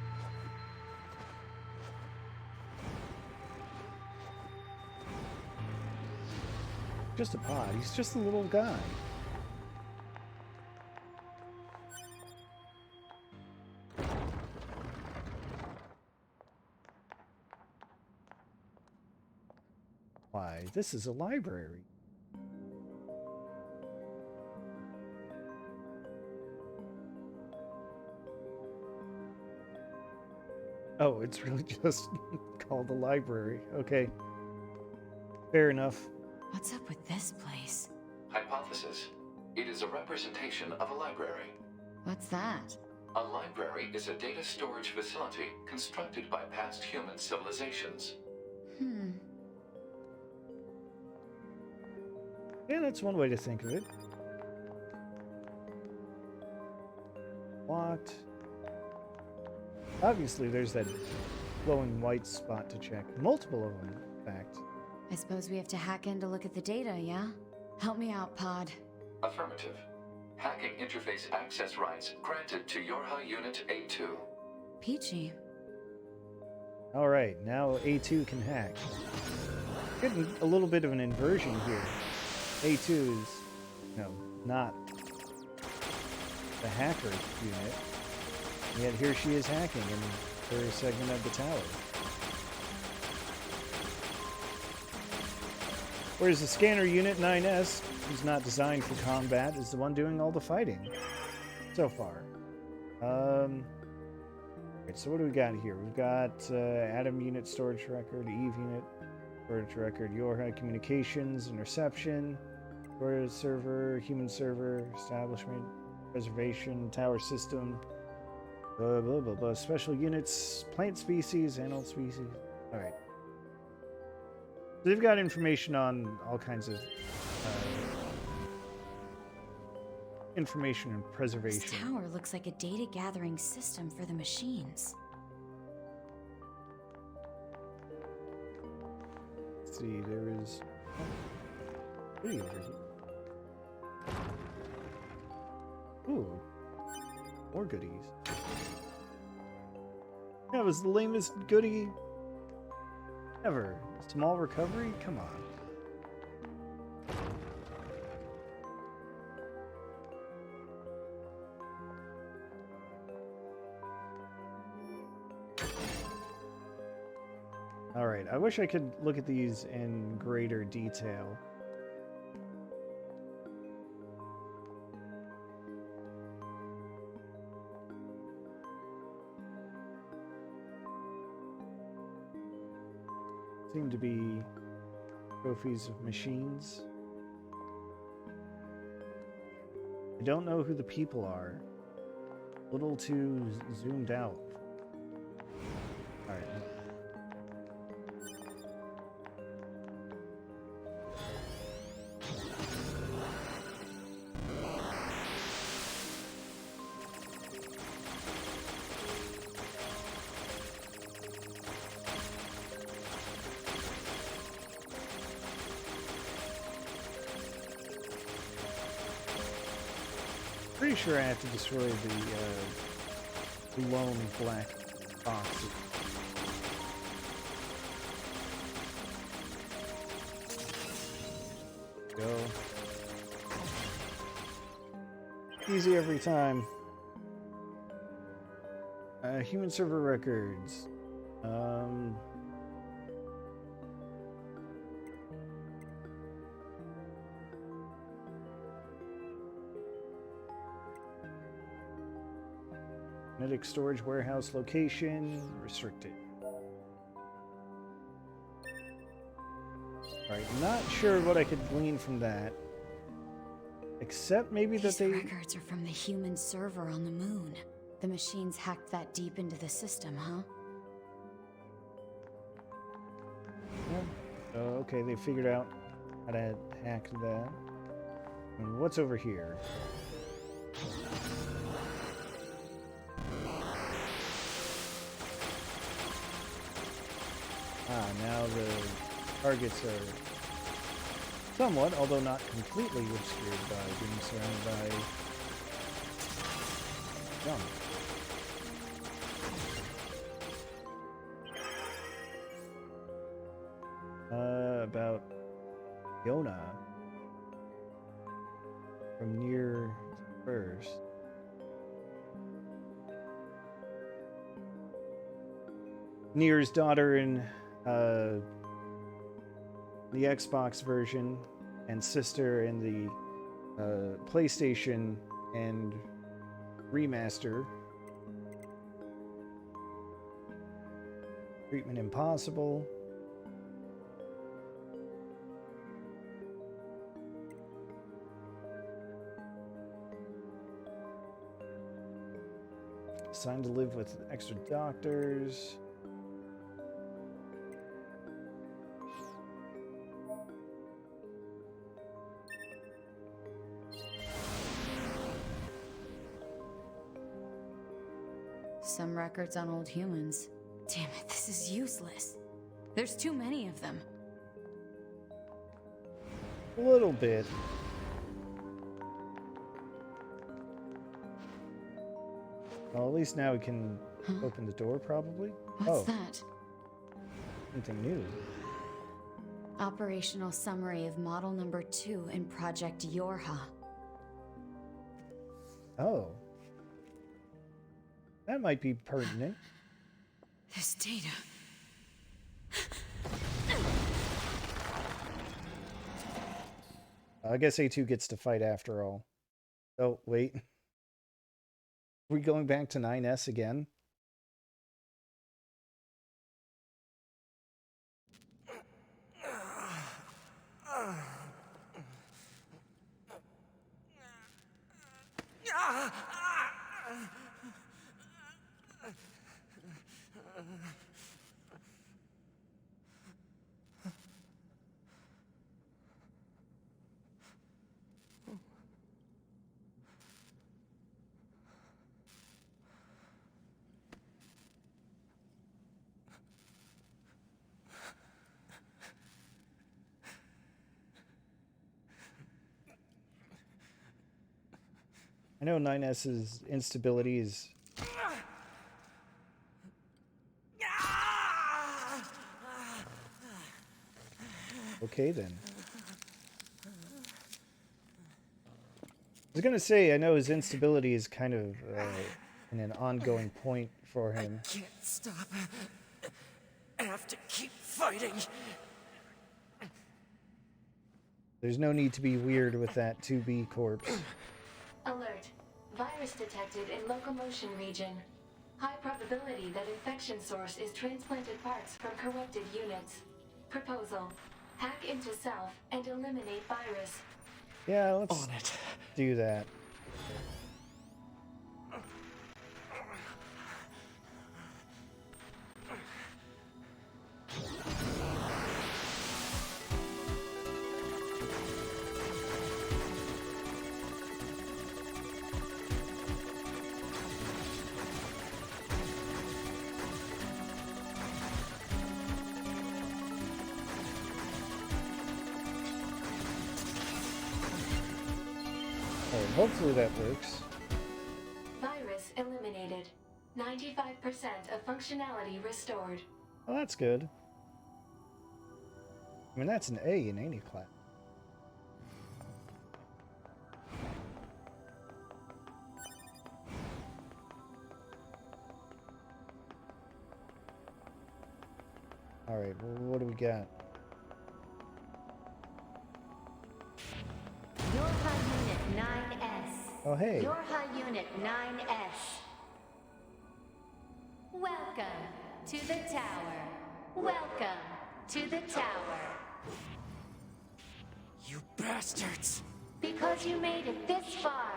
Speaker 1: Just a Pod. He's just a little guy. Why, this is a library. Oh, it's really just called the library. Okay. Fair enough.
Speaker 6: What's up with this place?
Speaker 7: Hypothesis. It is a representation of a library.
Speaker 6: What's that?
Speaker 7: A library is a data storage facility constructed by past human civilizations.
Speaker 1: Yeah, that's one way to think of it. What? Obviously, there's that glowing white spot to check. Multiple of them, in fact.
Speaker 6: I suppose we have to hack in to look at the data, yeah? Help me out, Pod.
Speaker 7: Affirmative. Hacking interface access rights granted to Yorha Unit A2.
Speaker 6: Peachy.
Speaker 1: Alright, now A2 can hack. Getting a little bit of an inversion here. A2 is, not the hacker unit. Yet here she is hacking in her segment of the tower. Whereas the scanner unit 9S, who's not designed for combat, is the one doing all the fighting. So far. Alright, so what do we got here? We've got Atom unit storage record, Eve unit storage record, Yorha communications, interception, storage server, human server, establishment, reservation, tower system, blah, blah, blah, blah. Special units, plant species, animal species. Alright. So they've got information on all kinds of information and preservation.
Speaker 6: This tower looks like a data gathering system for the machines.
Speaker 1: Let's see, there is goodie over here. Ooh, more goodies. That was the lamest goodie ever. Small recovery? Come on. Alright, I wish I could look at these in greater detail. Seem to be trophies of machines. I don't know who the people are. A little too zoomed out. Alright. Pretty sure I have to destroy the lone black box. Go. Easy every time. Human server records. Magnetic storage warehouse location restricted. Alright, not sure what I could glean from that. Except maybe that
Speaker 6: These
Speaker 1: they...
Speaker 6: records are from the human server on the moon. The machines hacked that deep into the system, huh?
Speaker 1: Oh, okay, they figured out how to hack that. And what's over here? Ah, now the targets are somewhat, although not completely obscured by being surrounded by junk. About Yona from Nier first. Nier's daughter in the Xbox version and sister in the PlayStation and remaster. Treatment Impossible. Assigned to live with extra doctors.
Speaker 6: Some records on old humans. Damn it, this is useless. There's too many of them.
Speaker 1: A little bit. Well, at least now we can open the door, probably.
Speaker 6: What's that?
Speaker 1: Something new.
Speaker 6: Operational summary of model number 2 in Project Yorha.
Speaker 1: Oh. That might be pertinent.
Speaker 6: This data.
Speaker 1: I guess A2 gets to fight after all. Oh, wait. Are we going back to 9S again? I know 9S's instability is... Okay, then. I was gonna say, I know his instability is kind of in an ongoing point for him.
Speaker 8: I can't stop. I have to keep fighting.
Speaker 1: There's no need to be weird with that 2B corpse.
Speaker 3: Alert. Virus detected in locomotion region. High probability that infection source is transplanted parts from corrupted units. Proposal. Hack into self and eliminate virus.
Speaker 1: Yeah, let's
Speaker 8: On it.
Speaker 1: do that. Hopefully that works.
Speaker 3: Virus eliminated. 95% of functionality restored.
Speaker 1: Well, that's good. I mean, that's an A in any class. Alright, well, what do we got?
Speaker 9: Yorha Unit 9S.
Speaker 1: Oh, hey.
Speaker 9: Yorha Unit 9S. Welcome to the tower. Welcome to the tower.
Speaker 4: You bastards!
Speaker 9: Because you made it this far,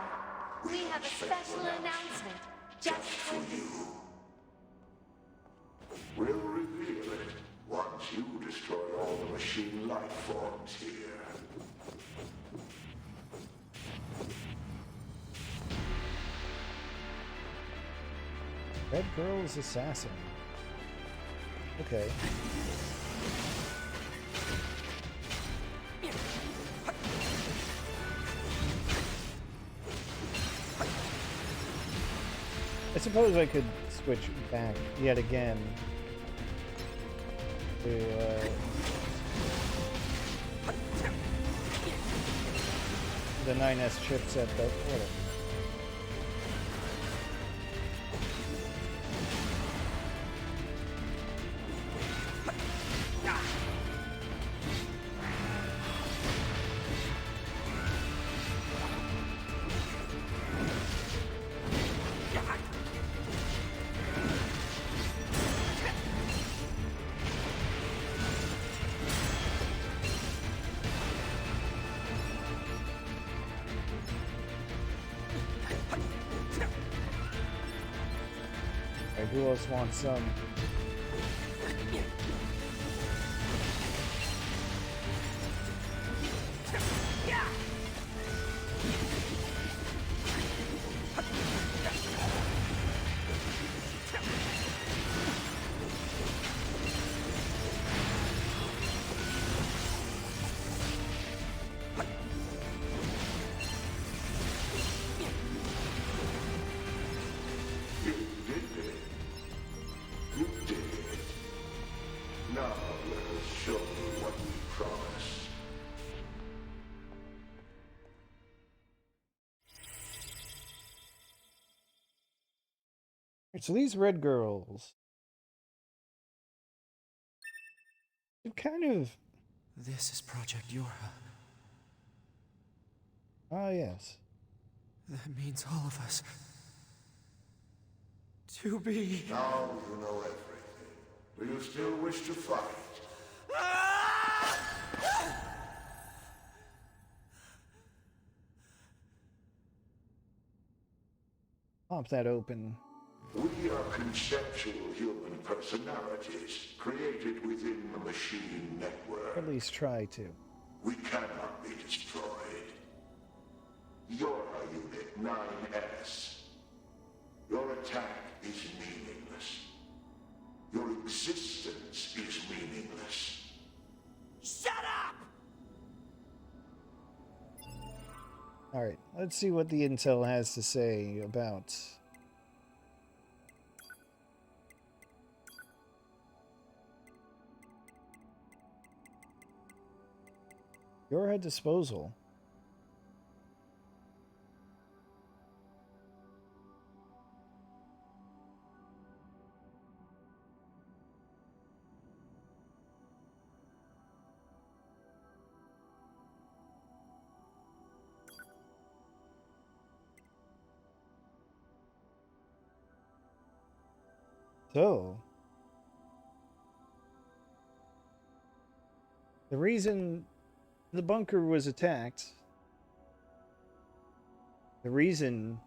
Speaker 9: we have a special announcement just for you.
Speaker 10: We'll reveal it once you destroy all the machine life forms here.
Speaker 1: Red Girl's assassin. Okay. I suppose I could switch back yet again to the 9S chipset, but whatever. Who else wants some? So these red girls have kind of...
Speaker 4: This is Project Yorha.
Speaker 1: Ah, yes.
Speaker 4: That means all of us. To be...
Speaker 10: Now you know everything. Do you still wish to fight?
Speaker 1: Pop that open.
Speaker 10: We are conceptual human personalities created within the machine network.
Speaker 1: At least try to.
Speaker 10: We cannot be destroyed. You're a Unit 9S. Your attack is meaningless. Your existence is meaningless.
Speaker 8: Shut up!
Speaker 1: Alright, let's see what the intel has to say about... Your disposal. So, the reason the bunker was attacked, the reason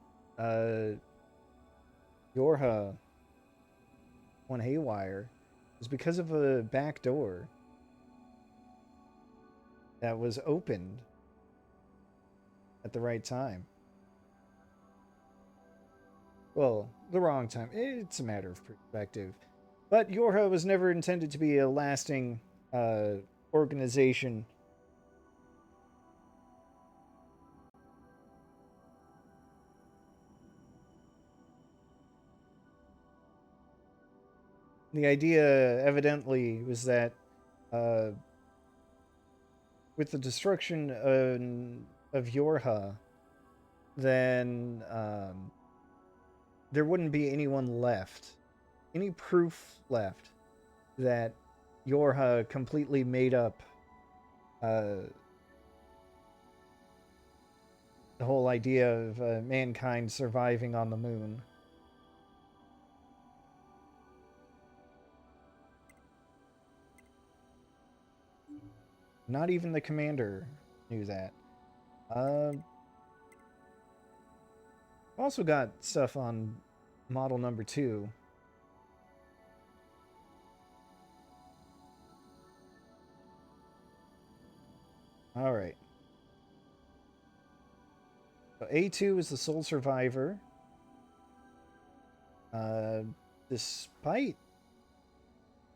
Speaker 1: Yorha went haywire is because of a back door that was opened at the right time. Well, the wrong time. It's a matter of perspective. But Yorha was never intended to be a lasting organization. The idea, evidently, was that with the destruction of Yorha, then there wouldn't be anyone left, any proof left that Yorha completely made up the whole idea of mankind surviving on the moon. Not even the commander knew that. Um, also got stuff on model number 2. All right. So A2 is the sole survivor. Despite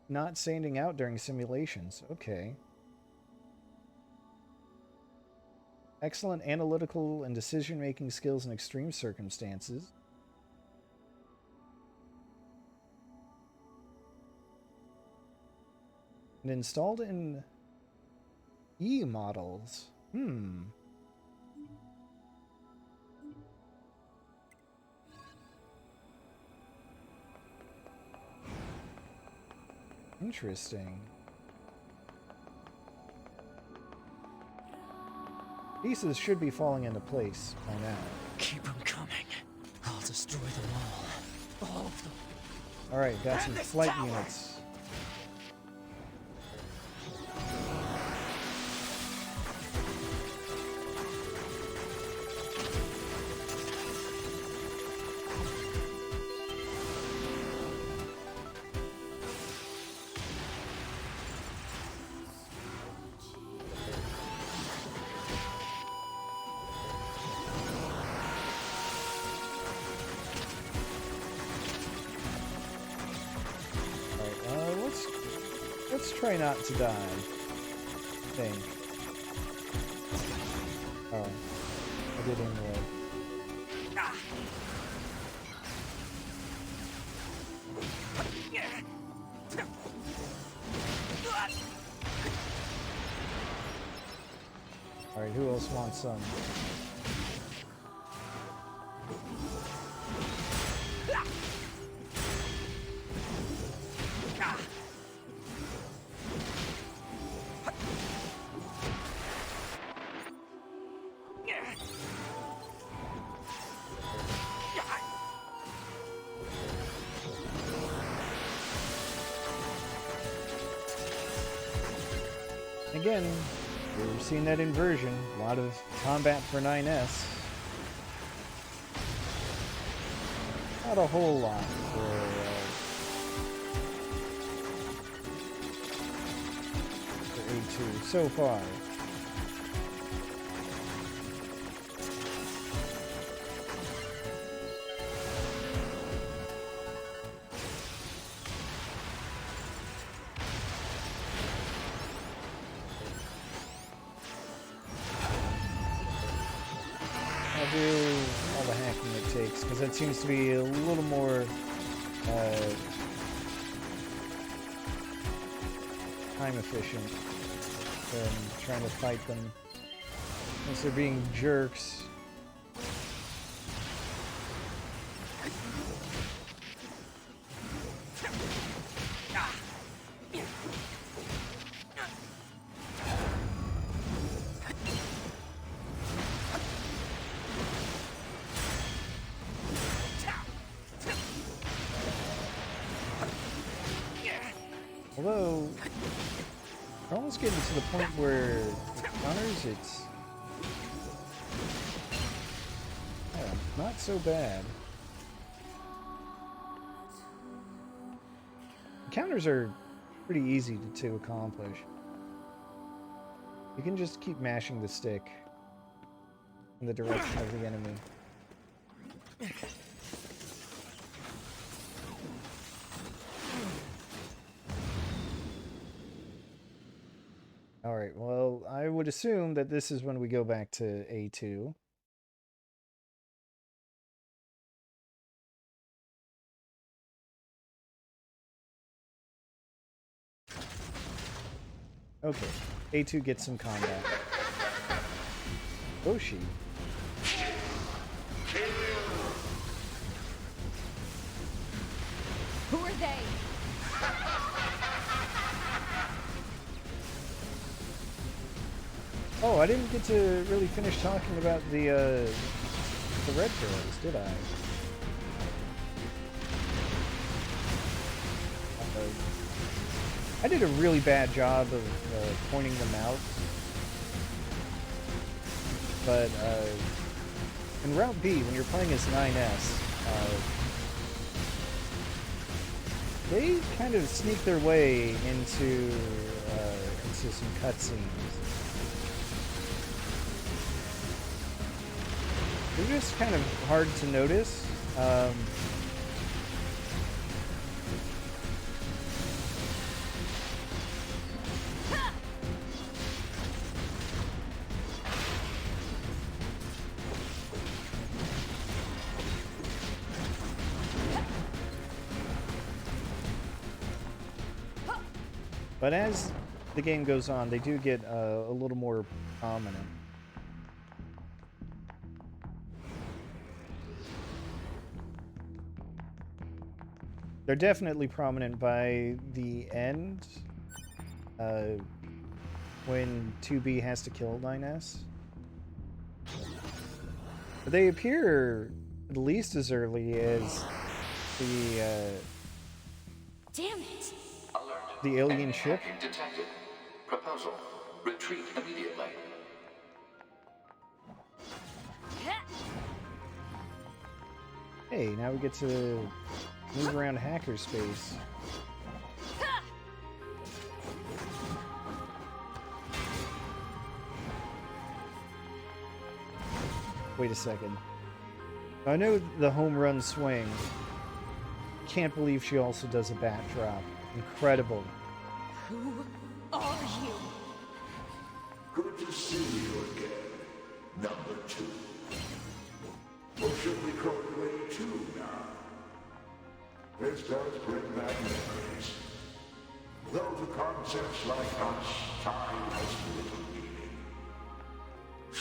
Speaker 1: not standing out during simulations. Okay. Excellent analytical and decision-making skills in extreme circumstances. And installed in E models. Interesting. Pieces should be falling into place by now.
Speaker 8: Keep them coming. I'll destroy them all. All of them.
Speaker 1: Alright, got some flight units. Let's try not to die. I think. Oh. I did anyway. Alright, who else wants some? Again, we're seeing that inversion. A lot of combat for 9S. Not a whole lot for A2 so far. I'll do all the hacking it takes, because that seems to be a little more time efficient than trying to fight them since they're being jerks. Although, we're almost getting to the point where with counters, it's not so bad. Counters are pretty easy to accomplish. You can just keep mashing the stick in the direction of the enemy. Alright, well, I would assume that this is when we go back to A2. Okay, A2 gets some combat. Oshi.
Speaker 6: Who are they?
Speaker 1: Oh, I didn't get to really finish talking about the red girls, did I? I did a really bad job of pointing them out. But in Route B, when you're playing as 9S, they kind of sneak their way into some cutscenes. They're just kind of hard to notice. But as the game goes on, they do get a little more prominent. They're definitely prominent by the end, when 2B has to kill 9S. But they appear at least as early as the
Speaker 2: Damn it!
Speaker 7: Alert.
Speaker 1: the alien
Speaker 7: Enemy
Speaker 1: ship.
Speaker 7: hacking detected. Proposal. Retreat immediately.
Speaker 1: Hey, now we get to move around hackerspace. Wait a second. I know the home run swing. Can't believe she also does a bat drop. Incredible.
Speaker 2: Who are you?
Speaker 10: Good to see you again, number 2. Or should we call you A2 now? This does bring back memories. Though to concepts like us, time has little meaning.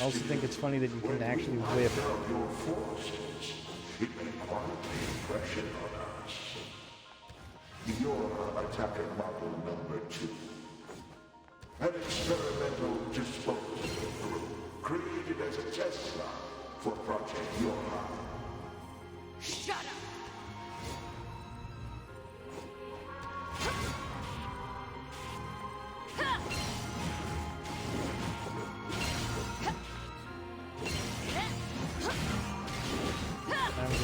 Speaker 1: I also think it's funny that you can actually whip.
Speaker 10: Your forces, it made quite an impression on us. You're attacker model number 2. An experimental disposable group created as a test lab for Project Yorha.
Speaker 2: Shut up!
Speaker 1: Time to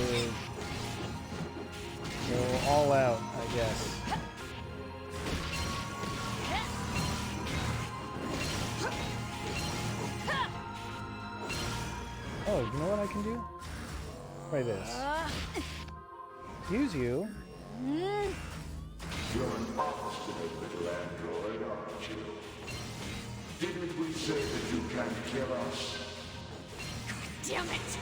Speaker 1: go all out, I guess. Oh, you know what I can do? Try this. Use you.
Speaker 10: You're an obstinate little android, aren't you? Didn't we say that you can't kill us?
Speaker 2: Damn it!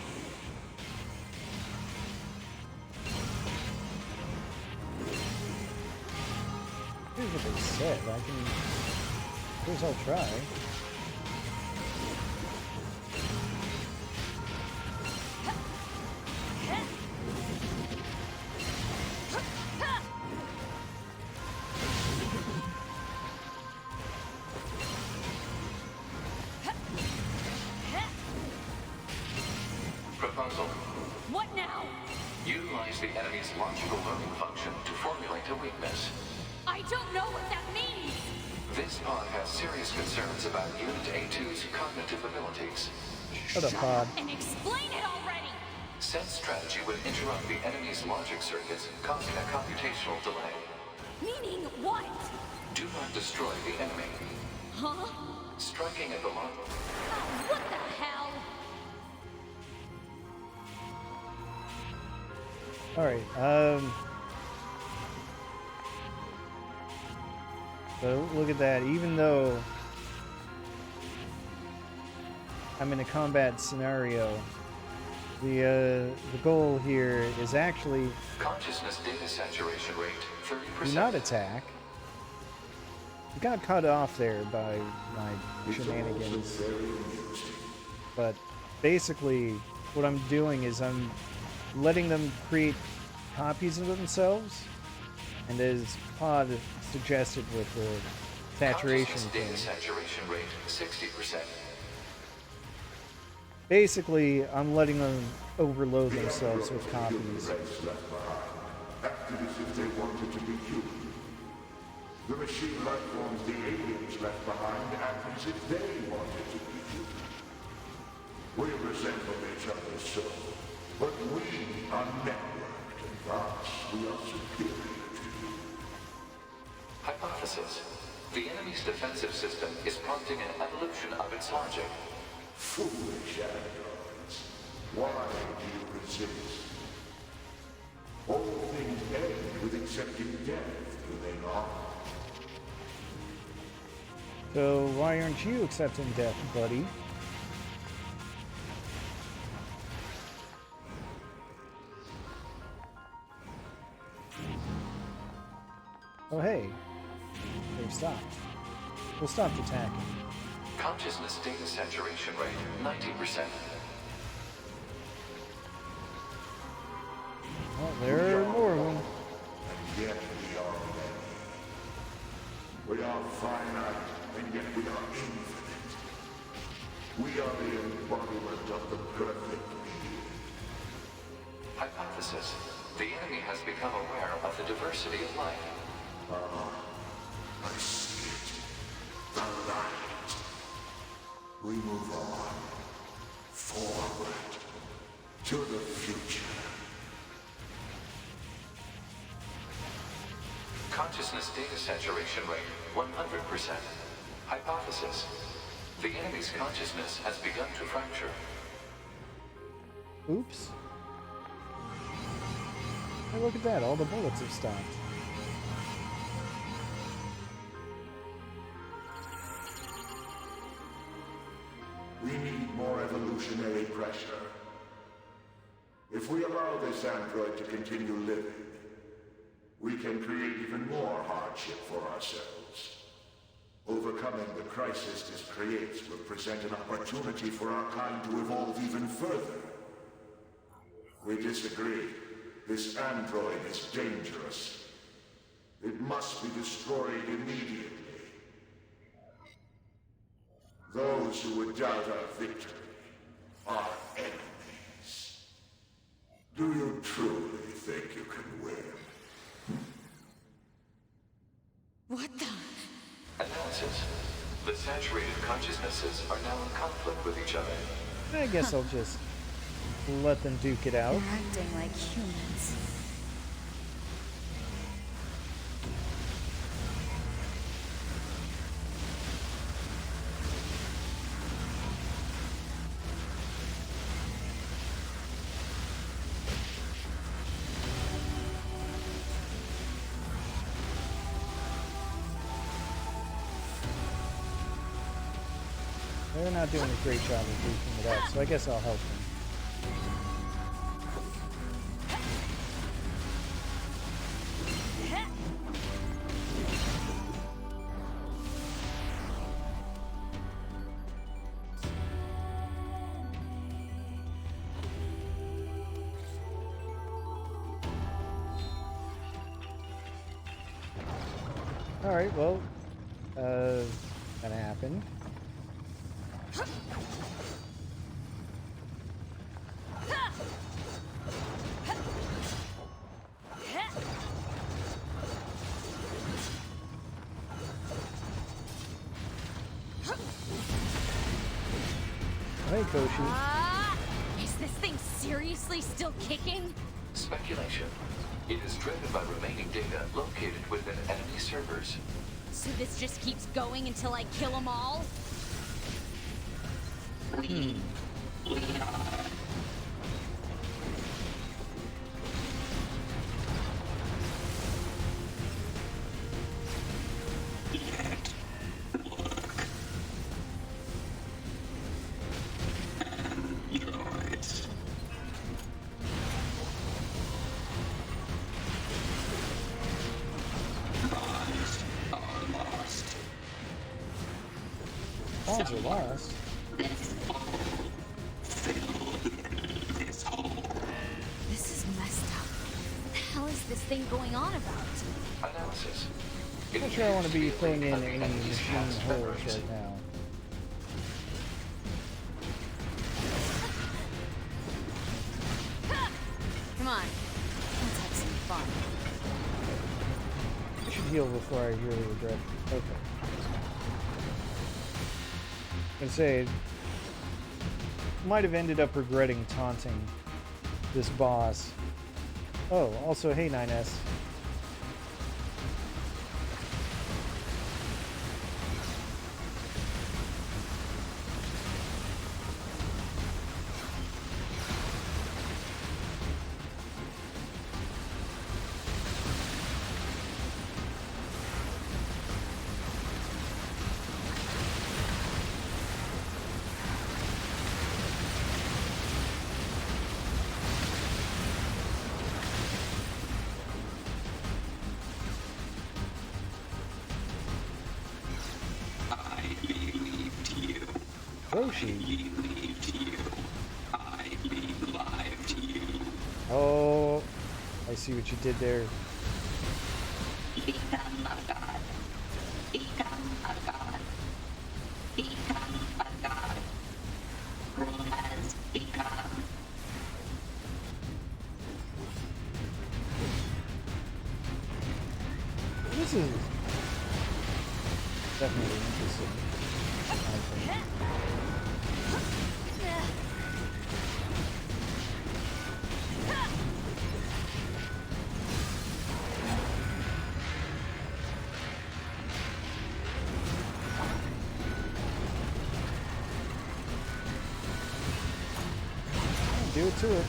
Speaker 1: Here's what they said. I can. Here's I'll try.
Speaker 7: Proposal.
Speaker 2: What now?
Speaker 7: Utilize the enemy's logical learning function to formulate a weakness.
Speaker 2: I don't know what that means!
Speaker 7: This pod has serious concerns about Unit A2's cognitive abilities.
Speaker 1: Shut up, Pod.
Speaker 2: And explain it already!
Speaker 7: Said strategy would interrupt the enemy's logic circuits, causing a computational delay.
Speaker 2: Meaning what?
Speaker 7: Do not destroy the enemy.
Speaker 2: Huh?
Speaker 7: Striking at the lock.
Speaker 2: What the hell?
Speaker 1: Alright, so look at that. Even though I'm in a combat scenario, the goal here is actually
Speaker 7: Consciousness data saturation rate 30%.
Speaker 1: do not attack. You got cut off there by my shenanigans. But basically, what I'm doing is I'm letting them create copies of themselves, and as Pod suggested with the saturation
Speaker 7: Consciousness
Speaker 1: thing.
Speaker 7: data saturation rate 60%.
Speaker 1: Basically, I'm letting them overload themselves with copies.
Speaker 10: Acted as if they wanted to be human. The machine life forms the aliens left behind act as if they wanted to be human. We resemble each other so, but we are networked, and thus we are superior to you.
Speaker 7: Hypothesis. The enemy's defensive system is prompting an evolution of its logic.
Speaker 10: Foolish androids. Why do you resist? All things end with accepting death, do they not?
Speaker 1: So why aren't you accepting death, buddy? Oh hey, they've stopped. We'll stop attacking.
Speaker 7: Consciousness data saturation rate, 90%.
Speaker 1: Well, there are more of them.
Speaker 10: And yet we are many. We are finite, and yet we are infinite. We are the embodiment of the perfect being.
Speaker 7: Hypothesis. The enemy has become aware of the diversity of life.
Speaker 10: I see it. The light. We move on. Forward. To the future.
Speaker 7: Consciousness data saturation rate, 100%. Hypothesis. The enemy's consciousness has begun to fracture.
Speaker 1: Oops. Hey, look at that. All the bullets have stopped.
Speaker 10: We need more evolutionary pressure. If we allow this android to continue living, we can create even more hardship for ourselves. Overcoming the crisis this creates will present an opportunity for our kind to evolve even further. We disagree. This android is dangerous. It must be destroyed immediately. Those who would doubt our victory are enemies. Do you truly think you can win?
Speaker 6: What the?
Speaker 7: Analysis. The saturated consciousnesses are now in conflict with each other.
Speaker 1: I guess I'll just let them duke it out.
Speaker 6: They're acting like humans.
Speaker 1: They're not doing a great job of duking it out, so I guess I'll help them. Alright, well, that happened. Hey, Koshi.
Speaker 6: Is this thing seriously still kicking?
Speaker 7: Speculation. It is driven by remaining data located within enemy servers.
Speaker 6: So this just keeps going until I kill them all?
Speaker 1: Balls are lost.
Speaker 6: This is messed up. What the hell is this thing going on about?
Speaker 7: Analysis.
Speaker 1: I'm not sure I want to be filling in any machine holes right now.
Speaker 6: Come on, let's have some fun.
Speaker 1: heal before I really regret it. Okay. I was gonna say, might have ended up regretting taunting this boss. Oh, also, hey 9S. Roshi. Oh, I see what you did there.
Speaker 5: Become a god. Become a god. Become a god. Who has become?
Speaker 1: This is definitely interesting, I think. Do it to it.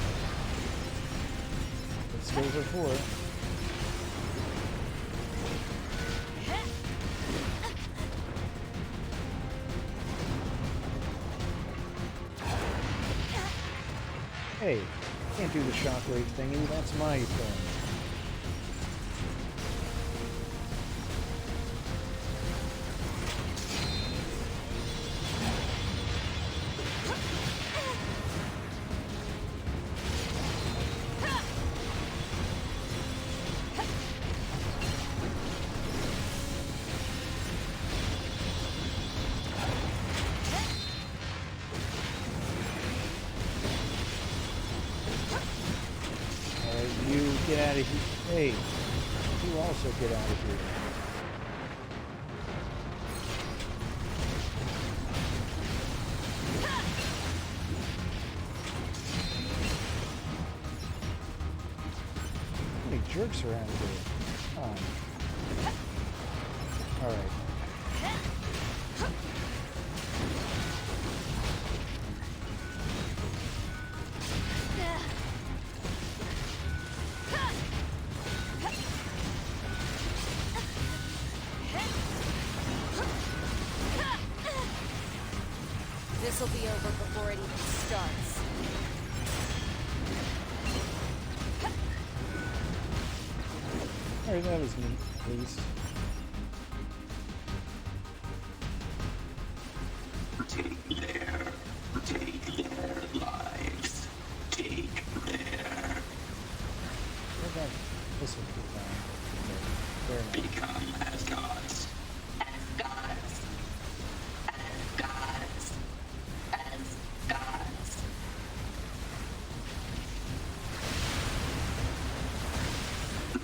Speaker 1: What skills are for? Hey, can't do the shockwave thingy, that's my thing. Get out of here. Hey, you also get out of here. How many jerks around here? Alright.
Speaker 6: This'll be over before it even starts.
Speaker 1: Alright, that was neat, at least.
Speaker 5: Take their lives. Take their.
Speaker 1: What about this one? Okay, fair enough.
Speaker 5: Become as gods. As gods. As gods. As gods.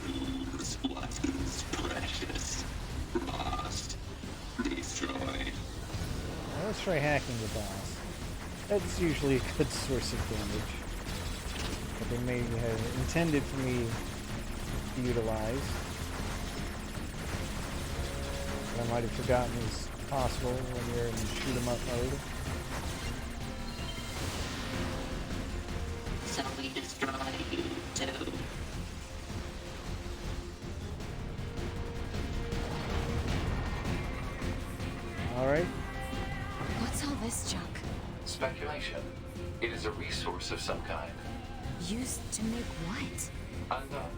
Speaker 5: Lose what is precious. Lost. Destroyed.
Speaker 1: Well, let's try hacking the boss. That's usually a good source of damage. But they may have intended for me to utilize. I might have forgotten is possible when you're in shoot 'em up mode.
Speaker 5: So we destroy you too.
Speaker 1: Alright.
Speaker 2: What's all this junk?
Speaker 7: Speculation. It is a resource of some kind.
Speaker 2: Used to make what?
Speaker 7: Unknown.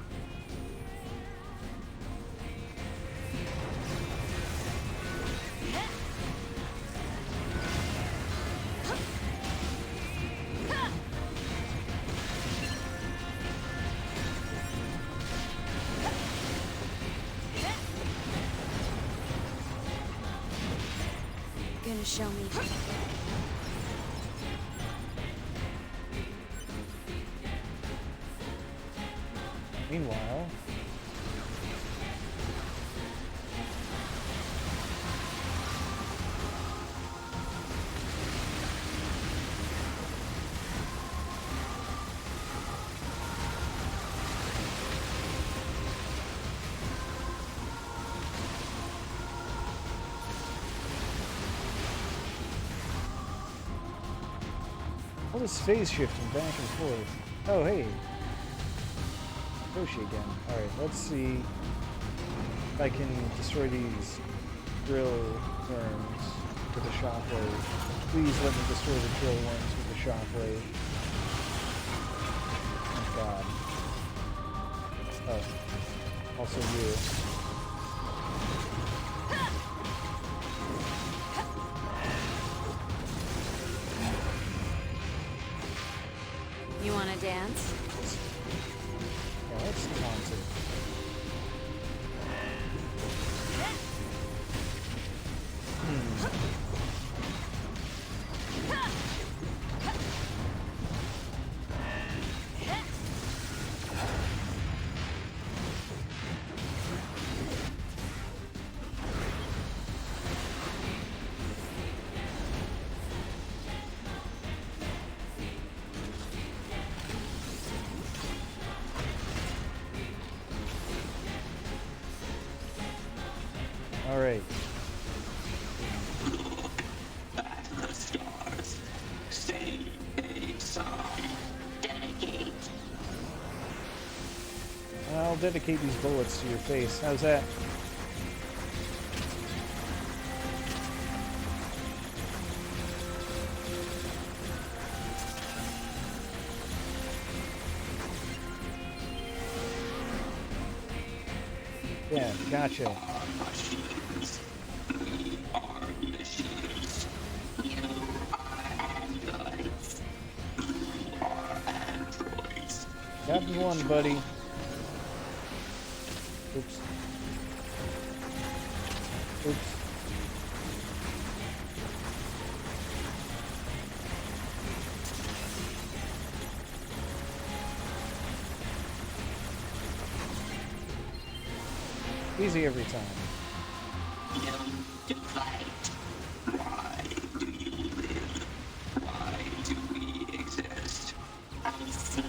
Speaker 6: Gonna show me.
Speaker 1: Meanwhile, All this phase shifting back and forth. Oh, hey. Yoshi again. Alright, let's see if I can destroy these drill worms with a shockwave. Please let me destroy the drill worms with a shockwave. Oh god. Oh. Also you.
Speaker 6: You wanna dance?
Speaker 1: Yeah, let's taunt it. Alright.
Speaker 11: At the stars. Stay aside. Dedicate.
Speaker 1: I'll dedicate these bullets to your face. How's that? Yeah, gotcha.
Speaker 11: Machines. We are machines. You are androids. You are androids.
Speaker 1: Got one, buddy. Oops. Oops. Easy every time.
Speaker 11: To fight. Why do you live? Why do we exist? I see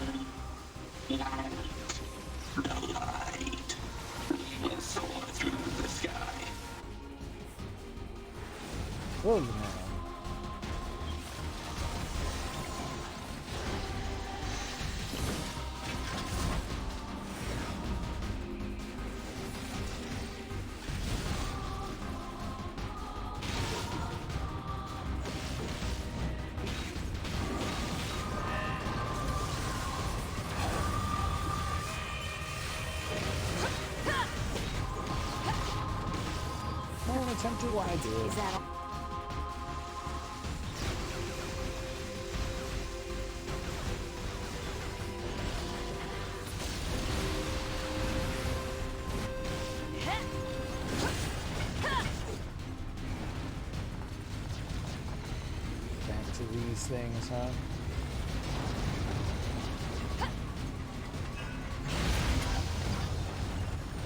Speaker 11: light. The light. We will soar through the sky.
Speaker 1: Whoa, now. What attempt do I do?
Speaker 2: Is that all?
Speaker 1: Back to these things, huh?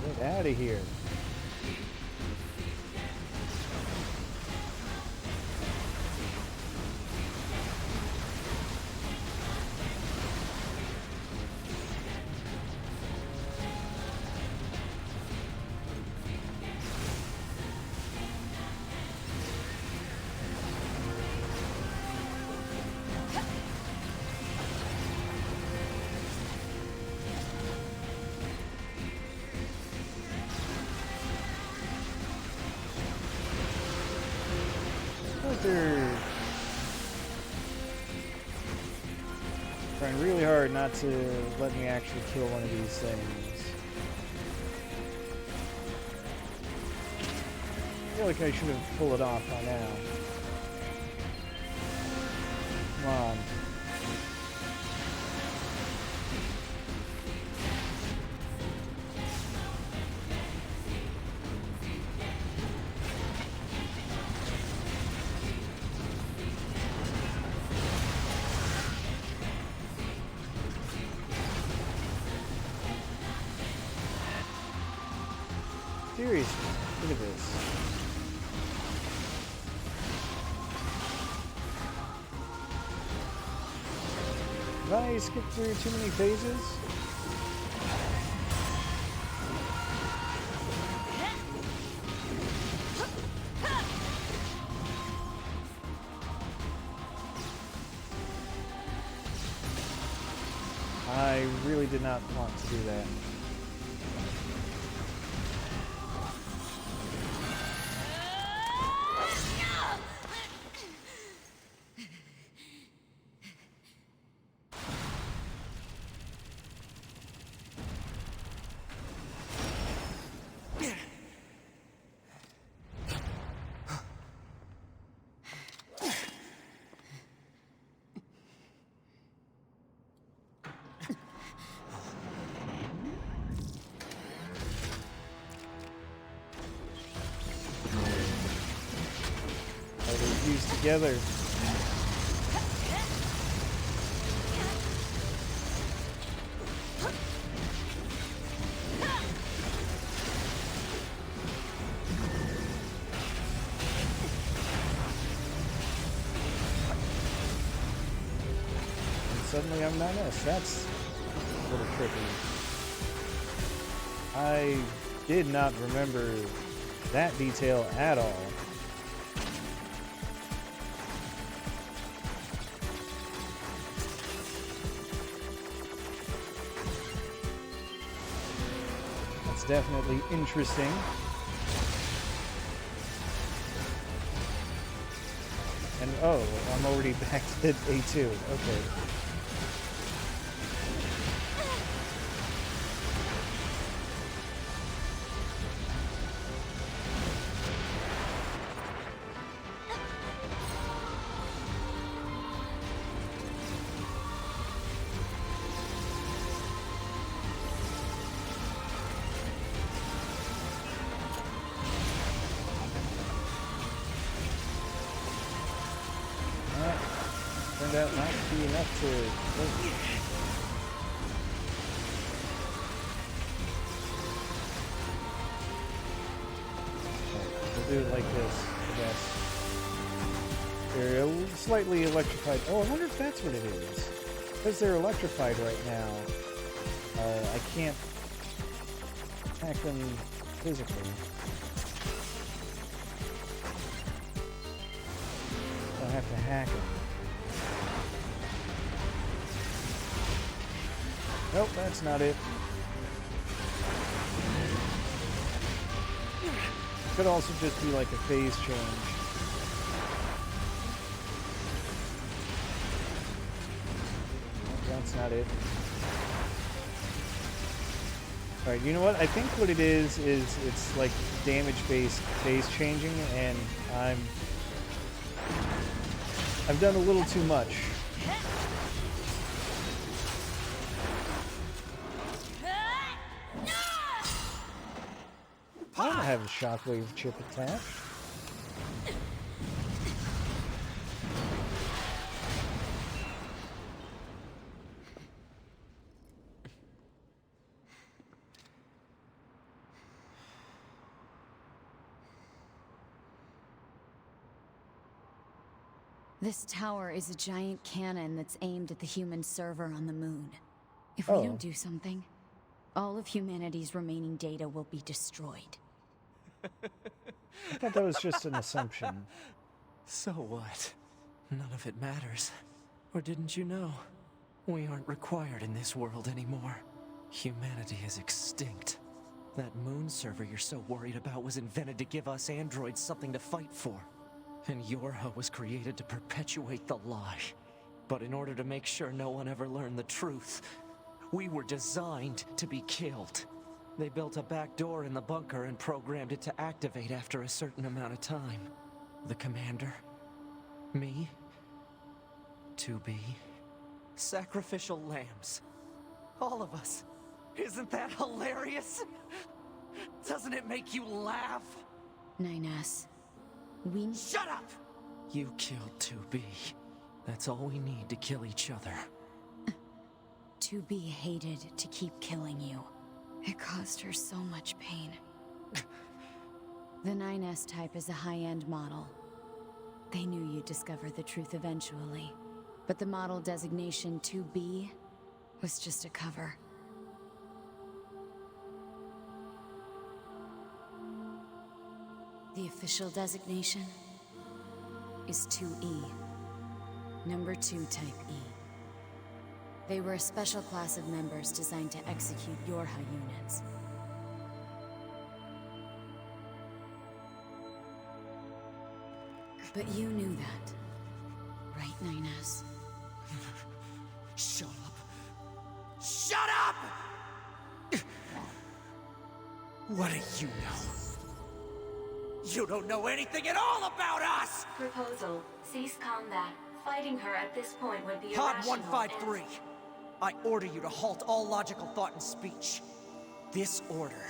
Speaker 1: Get out of here. They're trying really hard not to let me actually kill one of these things. I feel like I should have pulled it off by now. Come on. Seriously, look at this. Have I skipped through too many phases? I really did not want to do that. Fused together. And suddenly I'm 9S. That's a little tricky. I did not remember that detail at all. Definitely interesting. And oh, I'm already back to A2. Okay. Turned out not to be enough to... We'll do it like this, I guess. They're slightly electrified. Oh, I wonder if that's what it is. Because they're electrified right now, I can't attack them physically. I have to hack them. Nope, that's not it. Could also just be like a phase change. Nope, that's not it. Alright, you know what? I think what it is it's like damage-based phase changing, and I've done a little too much. I don't have a shockwave chip attached.
Speaker 6: This tower is a giant cannon that's aimed at the human server on the moon. If we don't do something, all of humanity's remaining data will be destroyed.
Speaker 1: I thought that was just an assumption.
Speaker 4: So what? None of it matters. Or didn't you know? We aren't required in this world anymore. Humanity is extinct. That moon server you're so worried about was invented to give us androids something to fight for. And Yorha was created to perpetuate the lie. But in order to make sure no one ever learned the truth, we were designed to be killed. They built a back door in the bunker and programmed it to activate after a certain amount of time. The commander, me, 2B, sacrificial lambs. All of us. Isn't that hilarious? Doesn't it make you laugh?
Speaker 6: 9S,
Speaker 4: Shut up! You killed 2B. That's all we need to kill each other.
Speaker 6: 2B hated to keep killing you. It caused her so much pain. The 9S type is a high-end model. They knew you'd discover the truth eventually. But the model designation 2B was just a cover. The official designation is 2E. Number 2 type E. They were a special class of members designed to execute Yorha units. But you knew that, right, 9S?
Speaker 8: Shut up! Shut up! What do you know? You don't know anything at all about us!
Speaker 3: Proposal. Cease combat. Fighting her at this point would be
Speaker 8: Pod
Speaker 3: irrational
Speaker 8: 153. I order you to halt all logical thought and speech. This order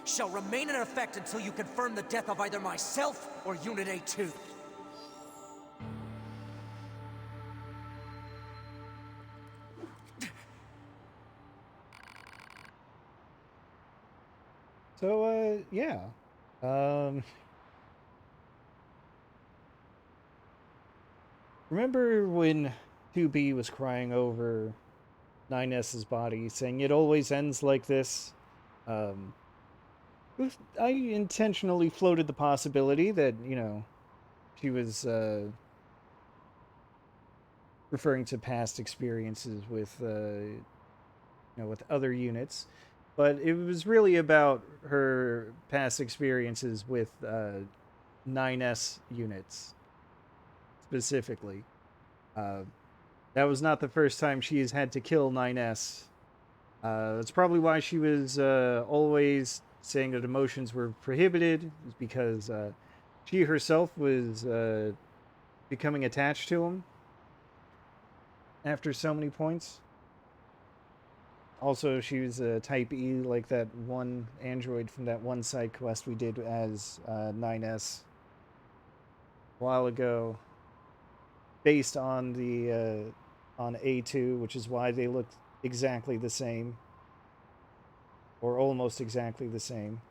Speaker 8: shall remain in effect until you confirm the death of either myself or Unit A2.
Speaker 1: So, yeah. Remember when 2B was crying over 9S's body, saying it always ends like this? I intentionally floated the possibility that, you know, she was referring to past experiences with, you know, with other units. But it was really about her past experiences with 9S units, specifically. That was not the first time she has had to kill 9S. That's probably why she was always saying that emotions were prohibited, is because she herself was becoming attached to him after so many points. Also, she was a Type E, like that one android from that one side quest we did as 9S a while ago, based on the on A2, which is why they look exactly the same, or almost exactly the same.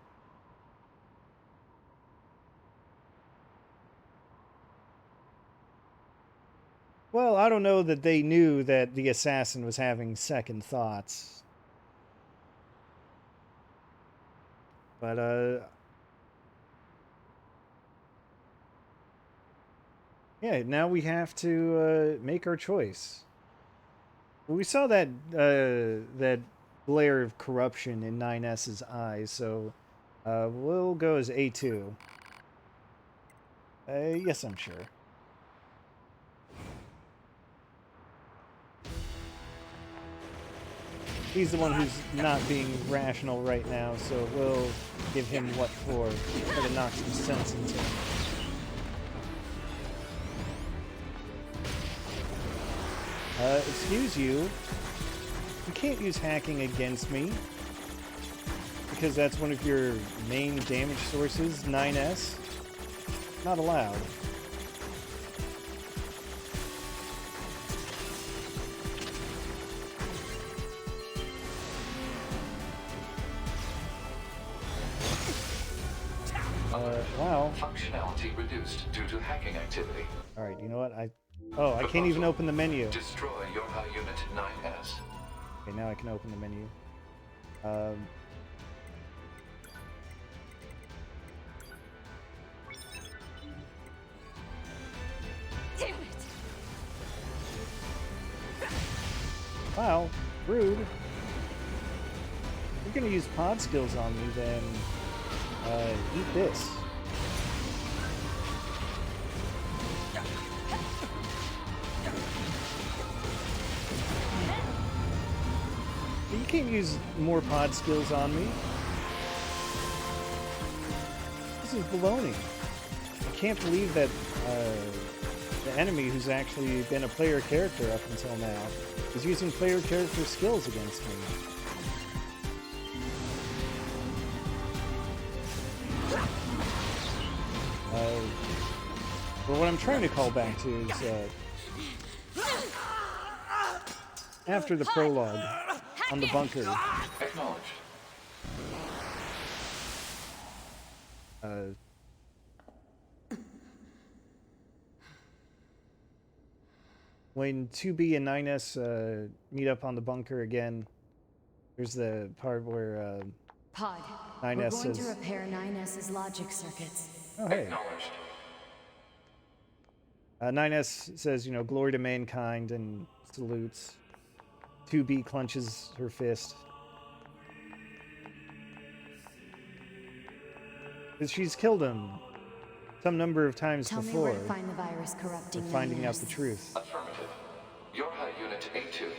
Speaker 1: Well, I don't know that they knew that the assassin was having second thoughts. But, yeah, now we have to make our choice. We saw that that glare of corruption in 9S's eyes, so we'll go as A2. Yes, I'm sure. He's the one who's not being rational right now, so we'll give him what for. Try to knock some sense into him. Excuse you. You can't use hacking against me. Because that's one of your main damage sources, 9S. Not allowed. Wow.
Speaker 7: Functionality reduced due to hacking activity.
Speaker 1: Alright, you know what? I can't even open the menu.
Speaker 7: Destroy Yorha Unit 9S.
Speaker 1: Okay, now I can open the menu.
Speaker 6: Damn it!
Speaker 1: Wow, rude. If you're gonna use pod skills on me, then eat this. You can't use more pod skills on me. This is baloney. I can't believe that the enemy, who's actually been a player character up until now, is using player character skills against me. But what I'm trying to call back to is after the prologue on the bunker.
Speaker 7: Acknowledged.
Speaker 1: When 2B and 9S meet up on the bunker again, there's the part where
Speaker 6: Pod,
Speaker 1: 9S
Speaker 6: we're going to
Speaker 1: says,
Speaker 6: repair 9S's logic circuits.
Speaker 1: oh hey.
Speaker 7: Acknowledged.
Speaker 1: 9S says, you know, glory to mankind and salutes. 2B clenches her fist. Because she's killed him some number of times
Speaker 6: Tell me
Speaker 1: before.
Speaker 6: where to find the virus corrupting
Speaker 1: for finding out the
Speaker 6: 9S.
Speaker 1: truth.
Speaker 7: Affirmative. Your high unit A2.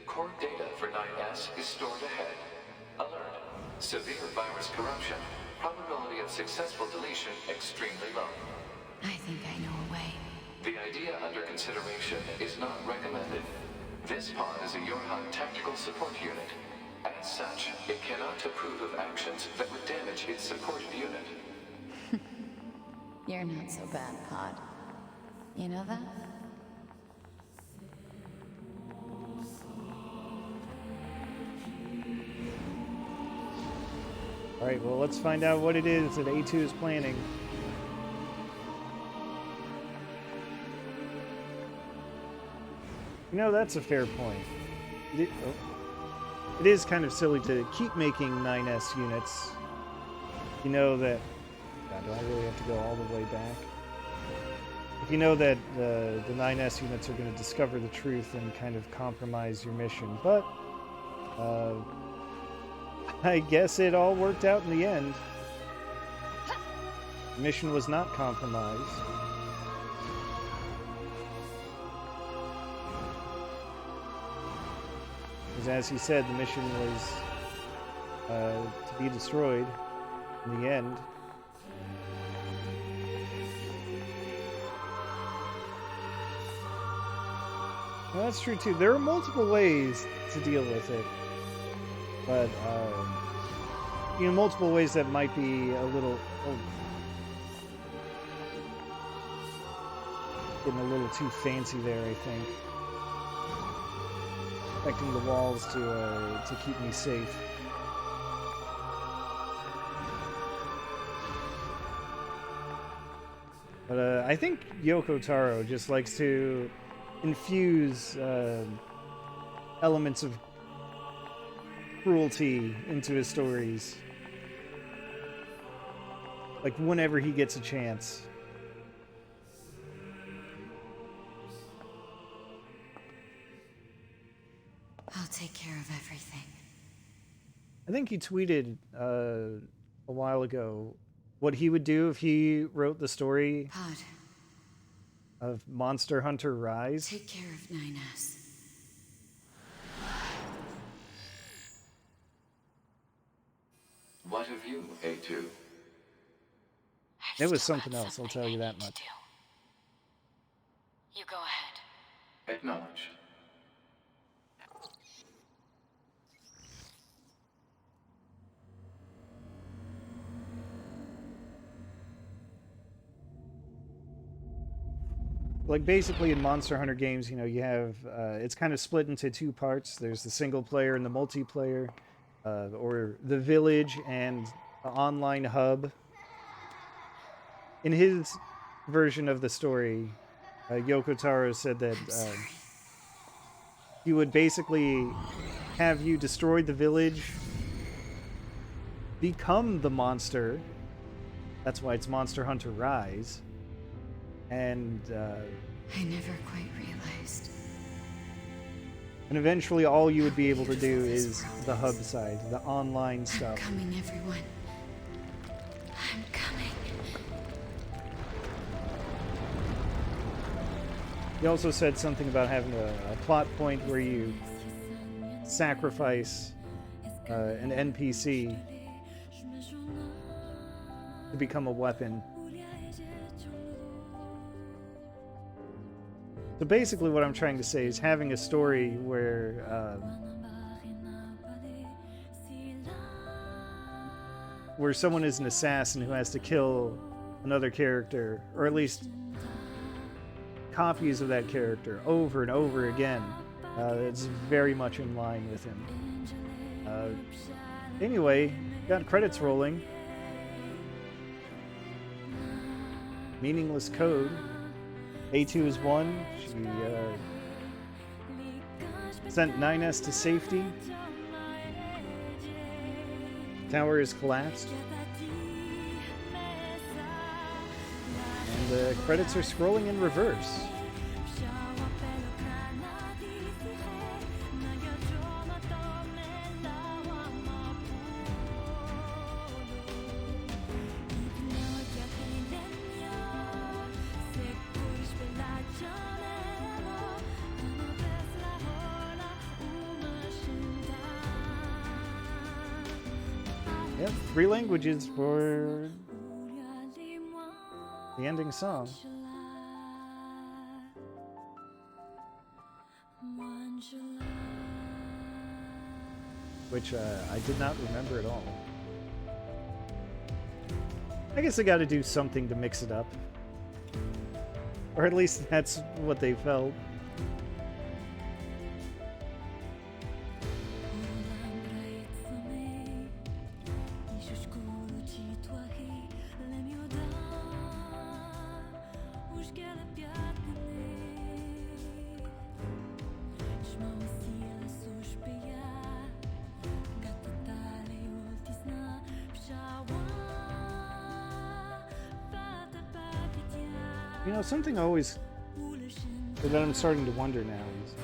Speaker 7: Core data for 9S is stored ahead. Alert. Severe virus corruption. Probability of successful deletion extremely low.
Speaker 6: I think I know a way.
Speaker 7: The idea under consideration is not recommended. This pod is a Yorhan tactical support unit. As such, it cannot approve of actions that would damage its supported unit.
Speaker 6: You're not so bad, Pod. You know that?
Speaker 1: Alright, well, let's find out what it is that A2 is planning. You know, that's a fair point. It is kind of silly to keep making 9S units. You know that... God, do I really have to go all the way back? If you know that the 9S units are going to discover the truth and kind of compromise your mission, but... I guess it all worked out in the end. The mission was not compromised. Because as he said, the mission was to be destroyed in the end. Well, that's true too. There are multiple ways to deal with it. But, you know, multiple ways that might be a little... Oh, getting a little too fancy there, I think. Affecting the walls to keep me safe. But I think Yoko Taro just likes to infuse elements of cruelty into his stories. Like whenever he gets a chance.
Speaker 6: I'll take care of everything.
Speaker 1: I think he tweeted a while ago what he would do if he wrote the story
Speaker 6: Pod,
Speaker 1: of Monster Hunter Rise.
Speaker 6: take care of 9S.
Speaker 7: What of you, A2?
Speaker 1: It was something else, I'll tell you that much.
Speaker 6: You go ahead.
Speaker 7: Acknowledged.
Speaker 1: Like basically in Monster Hunter games, you know, you have it's kind of split into two parts. There's the single player and the multiplayer, or the village and the online hub. In his version of the story, Yoko Taro said that he would basically have you destroy the village, become the monster. That's why it's Monster Hunter Rise. And
Speaker 6: I never quite realized.
Speaker 1: And eventually all you would be able to do is the hub side, the online stuff.
Speaker 6: I'm coming, everyone. I'm coming.
Speaker 1: He also said something about having a plot point where you sacrifice an NPC to become a weapon. So basically what I'm trying to say is having a story where someone is an assassin who has to kill another character, or at least copies of that character over and over again. It's very much in line with him. Anyway, got credits rolling. Meaningless code. A2 is one. She sent 9S to safety. Tower is collapsed. And the credits are scrolling in reverse. Yep, 3 languages for the ending song. Which I did not remember at all. I guess I gotta do something to mix it up. Or at least that's what they felt. You know, something always that I'm starting to wonder now is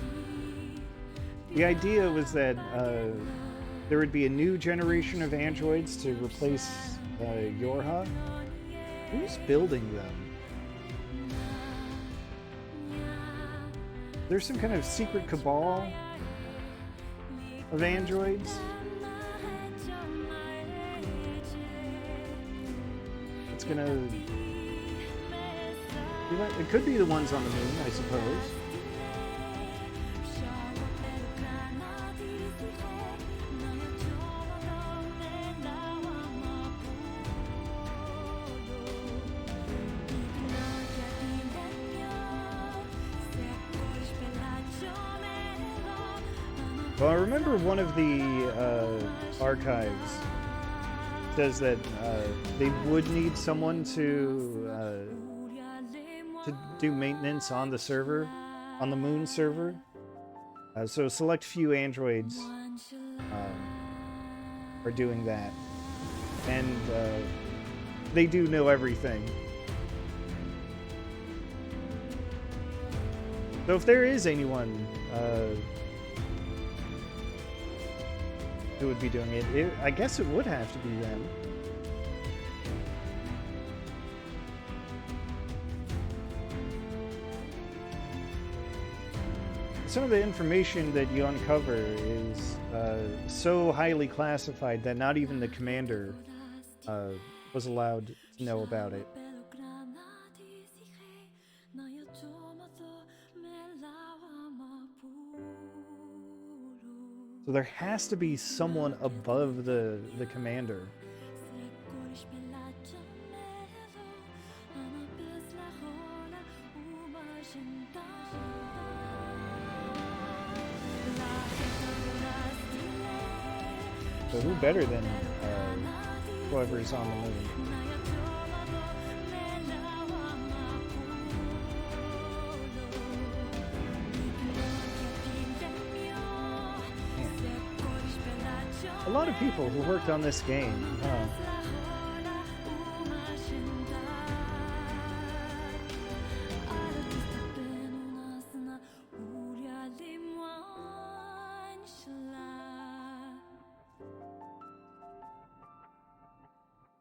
Speaker 1: the idea was that there would be a new generation of androids to replace Yorha. Who's building them? There's some kind of secret cabal of androids. It's gonna... It could be the ones on the moon, I suppose. Well, I remember one of the archives says that they would need someone to do maintenance on the server, on the moon server. So a select few androids are doing that. And they do know everything. So if there is anyone who would be doing it, I guess it would have to be them. Some of the information that you uncover is so highly classified that not even the commander was allowed to know about it. So there has to be someone above the commander. So who better than whoever's on the moon? A lot of people who worked on this game.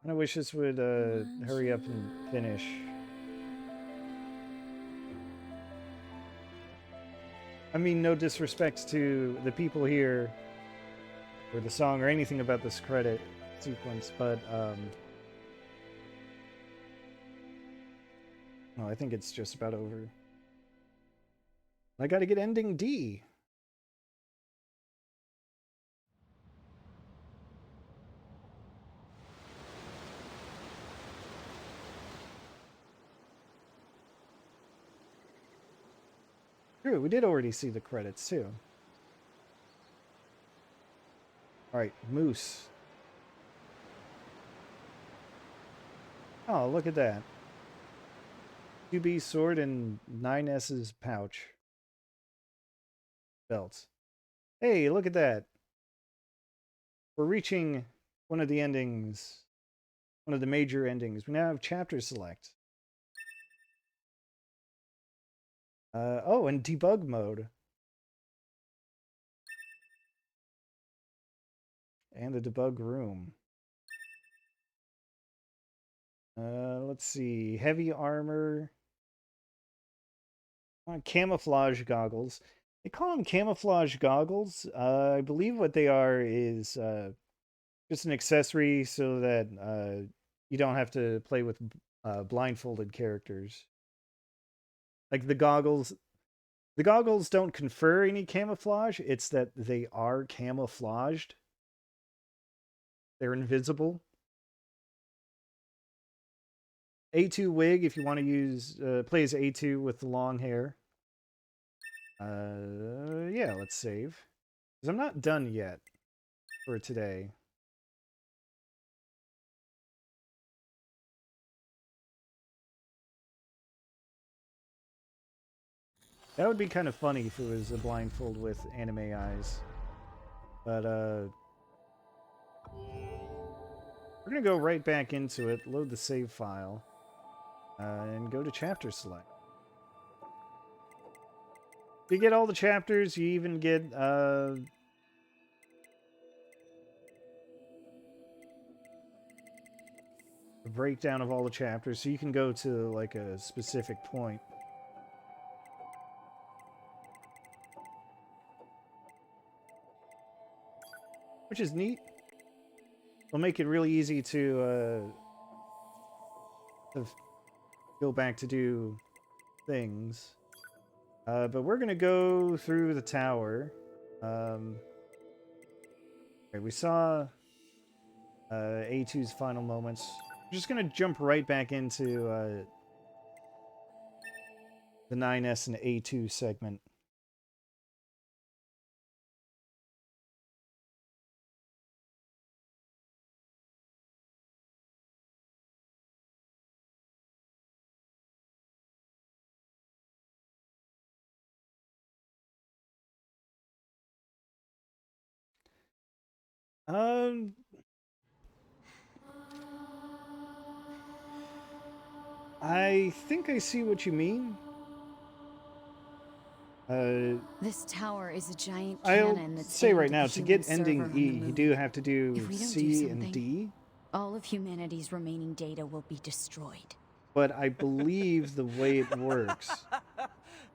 Speaker 1: I wish this would hurry up and finish. I mean, no disrespect to the people here, or the song, or anything about this credit sequence, but well, I think it's just about over. I gotta get ending D. True, we did already see the credits too. Alright, Moose. Oh, look at that. 2B's sword and 9S's pouch. Belts. Hey, look at that. We're reaching one of the endings. One of the major endings. We now have chapter select. Oh, and debug mode. And the debug room. Let's see. Heavy armor. Camouflage goggles. They call them camouflage goggles. I believe what they are is just an accessory so that you don't have to play with blindfolded characters. Like the goggles don't confer any camouflage. It's that they are camouflaged. They're invisible. A2 wig if you want to use play as A2 with the long hair. Yeah, let's save. Because I'm not done yet for today. That would be kind of funny if it was a blindfold with anime eyes. But, we're gonna go right back into it, load the save file, and go to chapter select. You get all the chapters, you even get, a breakdown of all the chapters, so you can go to, like, a specific point. Which is neat. It'll make it really easy to go back to do things. But we're gonna go through the tower. Okay, we saw A2's final moments. We're just gonna jump right back into the 9S and A2 segment. I think I see what you mean.
Speaker 6: This tower is a giant
Speaker 1: I'll
Speaker 6: cannon that's
Speaker 1: say
Speaker 6: aimed
Speaker 1: right
Speaker 6: at
Speaker 1: now,
Speaker 6: the
Speaker 1: to
Speaker 6: human
Speaker 1: get
Speaker 6: server
Speaker 1: ending
Speaker 6: on the
Speaker 1: E, you
Speaker 6: moon.
Speaker 1: do have to do
Speaker 6: If we don't
Speaker 1: C
Speaker 6: do
Speaker 1: and
Speaker 6: something,
Speaker 1: D.
Speaker 6: all of humanity's remaining data will be destroyed.
Speaker 1: But I believe the way it works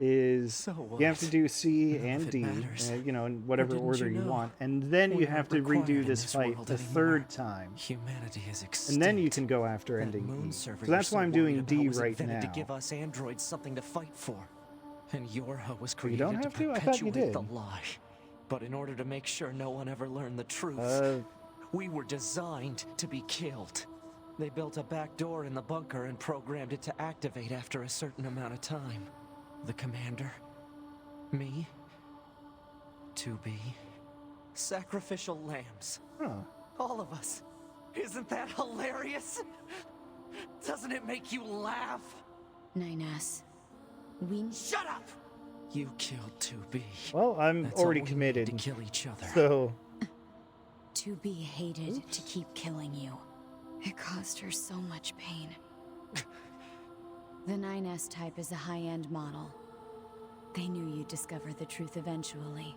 Speaker 1: is
Speaker 4: So
Speaker 1: you have
Speaker 4: what?
Speaker 1: to do C
Speaker 4: None of
Speaker 1: and
Speaker 4: it
Speaker 1: D,
Speaker 4: matters.
Speaker 1: you know, in whatever
Speaker 4: didn't
Speaker 1: order
Speaker 4: you
Speaker 1: you
Speaker 4: know?
Speaker 1: want, and then
Speaker 4: We
Speaker 1: you have
Speaker 4: aren't
Speaker 1: to
Speaker 4: required
Speaker 1: redo
Speaker 4: in
Speaker 1: this
Speaker 4: this
Speaker 1: fight
Speaker 4: world
Speaker 1: the
Speaker 4: anymore.
Speaker 1: third time,
Speaker 4: Humanity is extinct.
Speaker 1: and then you can go after
Speaker 4: That
Speaker 1: ending
Speaker 4: moon
Speaker 1: E.
Speaker 4: server
Speaker 1: So that's
Speaker 4: you're
Speaker 1: why I'm
Speaker 4: so
Speaker 1: doing
Speaker 4: worried
Speaker 1: D
Speaker 4: about was
Speaker 1: right
Speaker 4: invented
Speaker 1: now.
Speaker 4: to give us androids something to fight for. And Yorha was
Speaker 1: Oh, you
Speaker 4: created
Speaker 1: don't have to? I thought you
Speaker 4: perpetuate
Speaker 1: did.
Speaker 4: the lie. But in order to make sure no one ever learned the truth, we were designed to be killed. They built a back door in the bunker and programmed it to activate after a certain amount of time. The commander, me, 2B, sacrificial lambs.
Speaker 1: Huh.
Speaker 4: All of us. Isn't that hilarious? Doesn't it make you laugh?
Speaker 6: 9S. We...
Speaker 4: Shut up! You killed 2B.
Speaker 1: Well, I'm
Speaker 4: That's
Speaker 1: already
Speaker 4: all we
Speaker 1: committed,
Speaker 4: need to kill each other.
Speaker 1: so...
Speaker 6: 2B hated to keep killing you. It caused her so much pain. The 9S type is a high-end model. They knew you'd discover the truth eventually.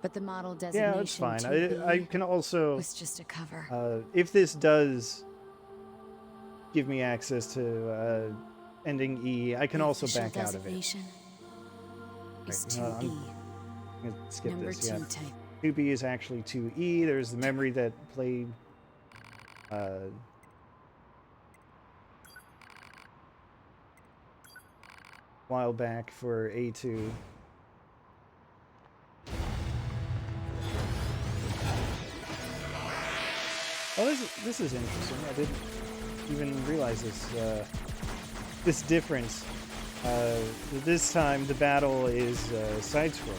Speaker 6: But the model designation
Speaker 1: Yeah, it's fine.
Speaker 6: 2B
Speaker 1: I can also...
Speaker 6: was just a cover.
Speaker 1: if this does give me access to ending E, I can
Speaker 6: The
Speaker 1: also
Speaker 6: official
Speaker 1: back out of it.
Speaker 6: designation is
Speaker 1: Right,
Speaker 6: 2B.
Speaker 1: I'm gonna skip
Speaker 6: Number
Speaker 1: this,
Speaker 6: 2
Speaker 1: yeah.
Speaker 6: type.
Speaker 1: 2B is actually 2E. There's the memory that played a while back for A2. Oh, this is interesting. I didn't even realize this difference. This time the battle is side-scrolling.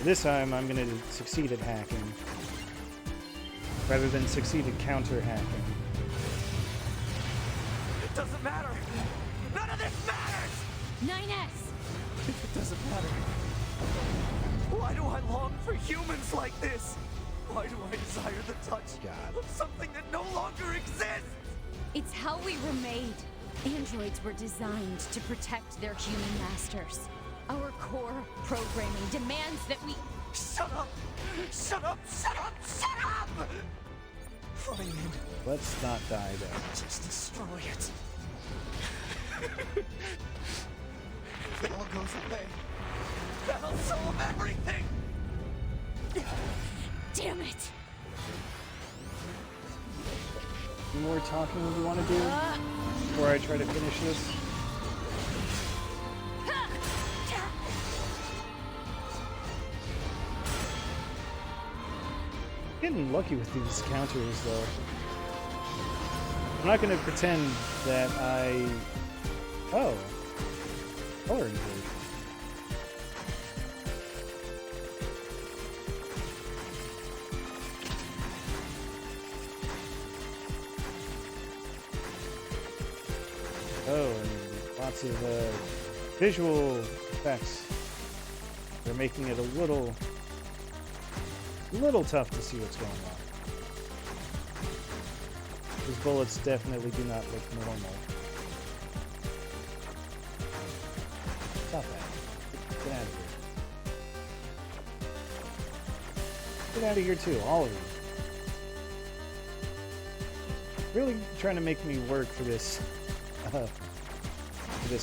Speaker 1: This time I'm going to succeed at hacking rather than succeed at counter-hacking.
Speaker 4: It doesn't matter. None of this matters!
Speaker 6: 9S!
Speaker 4: It doesn't matter. Why do I long for humans like this? Why do I desire the touch of something that no longer exists?
Speaker 6: It's how we were made. Androids were designed to protect their human masters. Our core programming demands that we...
Speaker 4: Shut up! Shut up! Shut up! Shut up! Fine.
Speaker 1: Let's not die though.
Speaker 4: Just destroy it. If it all goes away, that'll solve everything!
Speaker 6: Damn it!
Speaker 1: Any more talking you want to do before I try to finish this? Getting lucky with these counters, though. I'm not going to pretend that I... Oh. Color inversion. Oh, and lots of visual effects. They're making it a little tough to see what's going on. These bullets definitely do not look normal. Stop that. Get out of here. Get out of here too, all of you. Really trying to make me work for this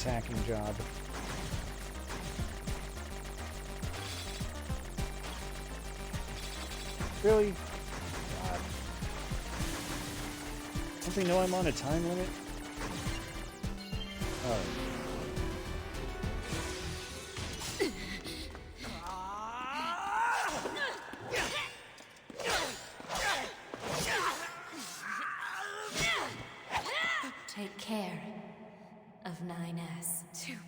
Speaker 1: hacking job. Really? God. Don't they know I'm on a time limit? Oh.
Speaker 9: Take care of 9S.
Speaker 6: 2B.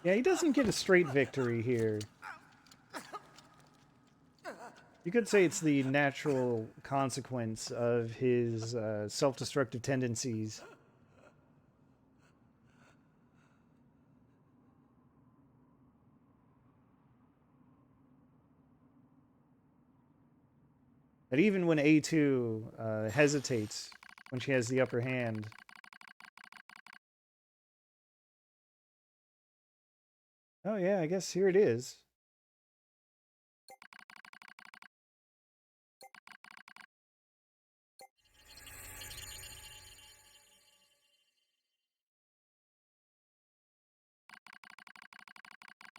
Speaker 1: Yeah, he doesn't get a straight victory here. You could say it's the natural consequence of his self-destructive tendencies. But even when A2 hesitates, when she has the upper hand... Oh yeah, I guess here it is.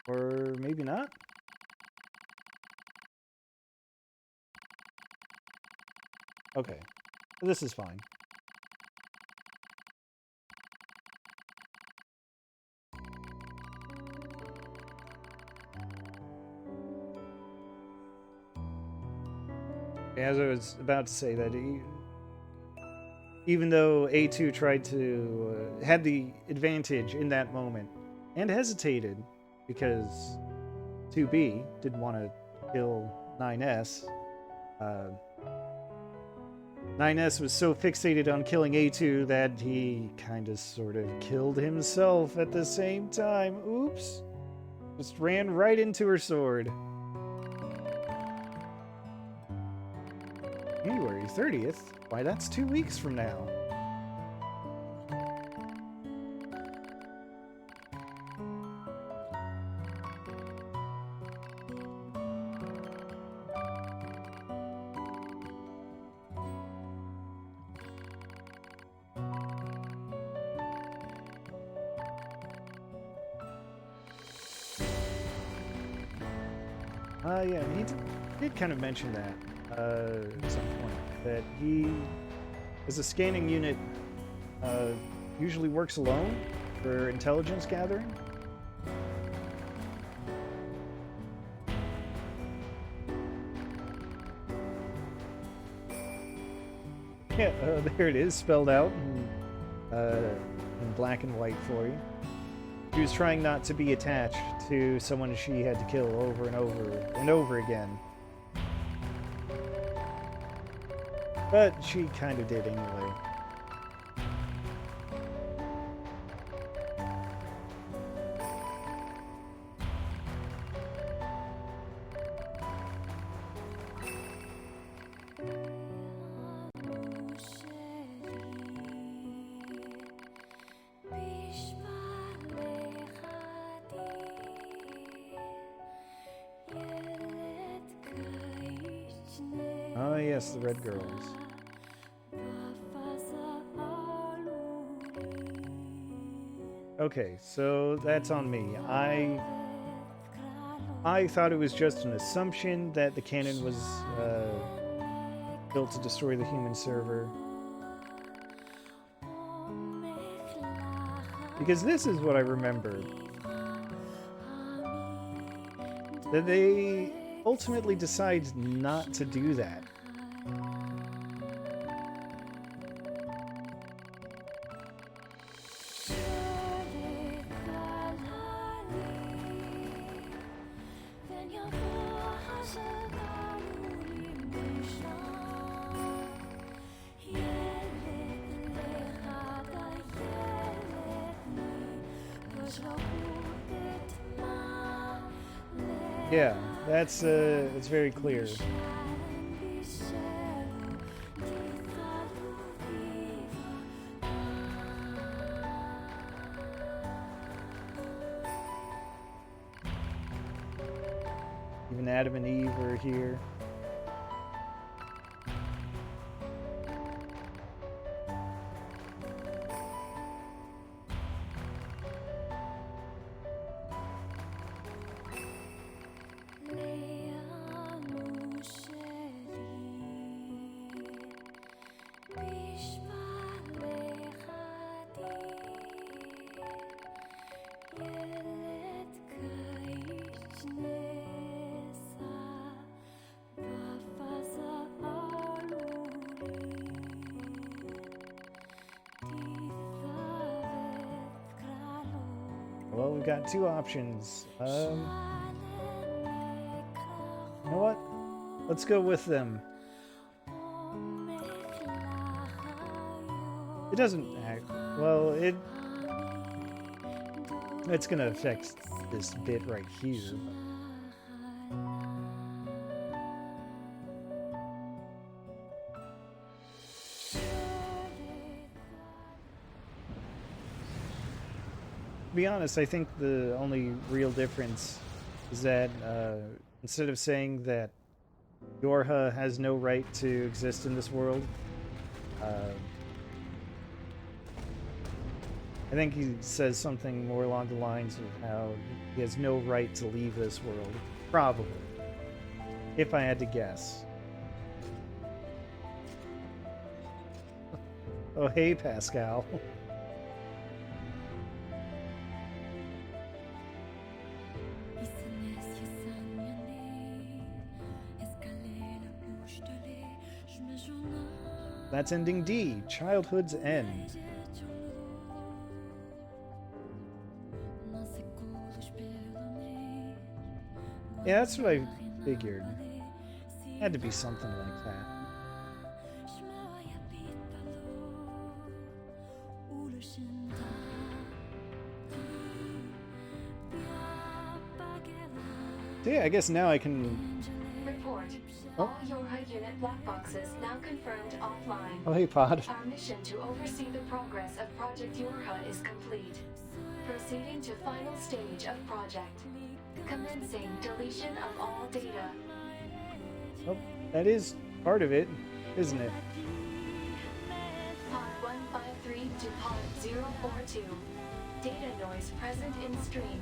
Speaker 1: Or maybe not? Okay. This is fine. As I was about to say that even though A2 tried to had the advantage in that moment and hesitated because 2B didn't want to kill 9S, 9S was so fixated on killing A2 that he kind of sort of killed himself at the same time. Oops. Just ran right into her sword. January 30th? Why, that's 2 weeks from now. Yeah, he did kind of mention that at some point, that he, as a scanning unit, usually works alone for intelligence gathering. Yeah, there it is, spelled out in black and white for you. She was trying not to be attached to someone she had to kill over and over and over again. But she kind of did anyway. yes, the red girls. Okay, so that's on me. I thought it was just an assumption that the cannon was built to destroy the human server. Because this is what I remember. That they ultimately decide not to do that. Yeah, that's it's very clear. Even Adam and Eve are here. Well, we've got two options. You know what? Let's go with them. It doesn't act well. It's gonna affect this bit right here. To be honest, I think the only real difference is that instead of saying that Yorha has no right to exist in this world, I think he says something more along the lines of how he has no right to leave this world. Probably. If I had to guess. Oh, hey, Pascal. That's ending D, Childhood's End. Yeah, that's what I figured. Had to be something like that. So yeah, I guess now I can...
Speaker 3: Report. All Yorha unit black boxes now confirmed offline.
Speaker 1: Oh, hey, Pod.
Speaker 3: Our mission to oversee the progress of Project Yorha is complete. Proceeding to final stage of project. Commencing deletion of all data.
Speaker 1: Oh, that is part of it, isn't it?
Speaker 3: Pod 153 to Pod 042. Data noise present in stream.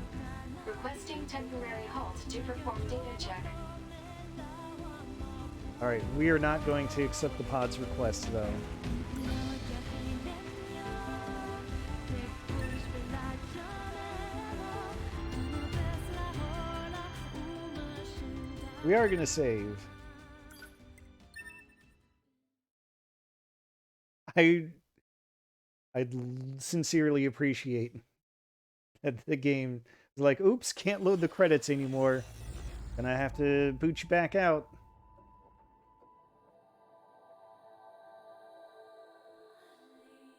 Speaker 3: Requesting temporary halt to perform data check.
Speaker 1: Alright, we are not going to accept the pod's request, though. We are going to save. I sincerely appreciate that the game is like, oops, can't load the credits anymore. Gonna have to boot you back out.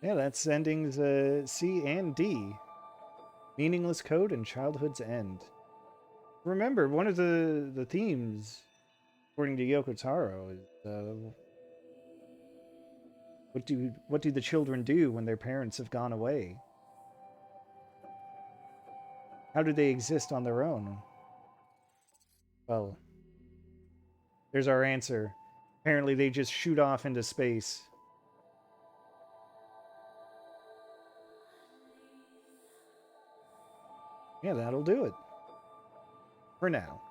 Speaker 1: Yeah, that's endings C and D. Meaningless Code and Childhood's End. Remember, one of the themes, according to Yoko Taro, is what do the children do when their parents have gone away? How do they exist on their own? Well, there's our answer. Apparently they just shoot off into space. Yeah, that'll do it. For now.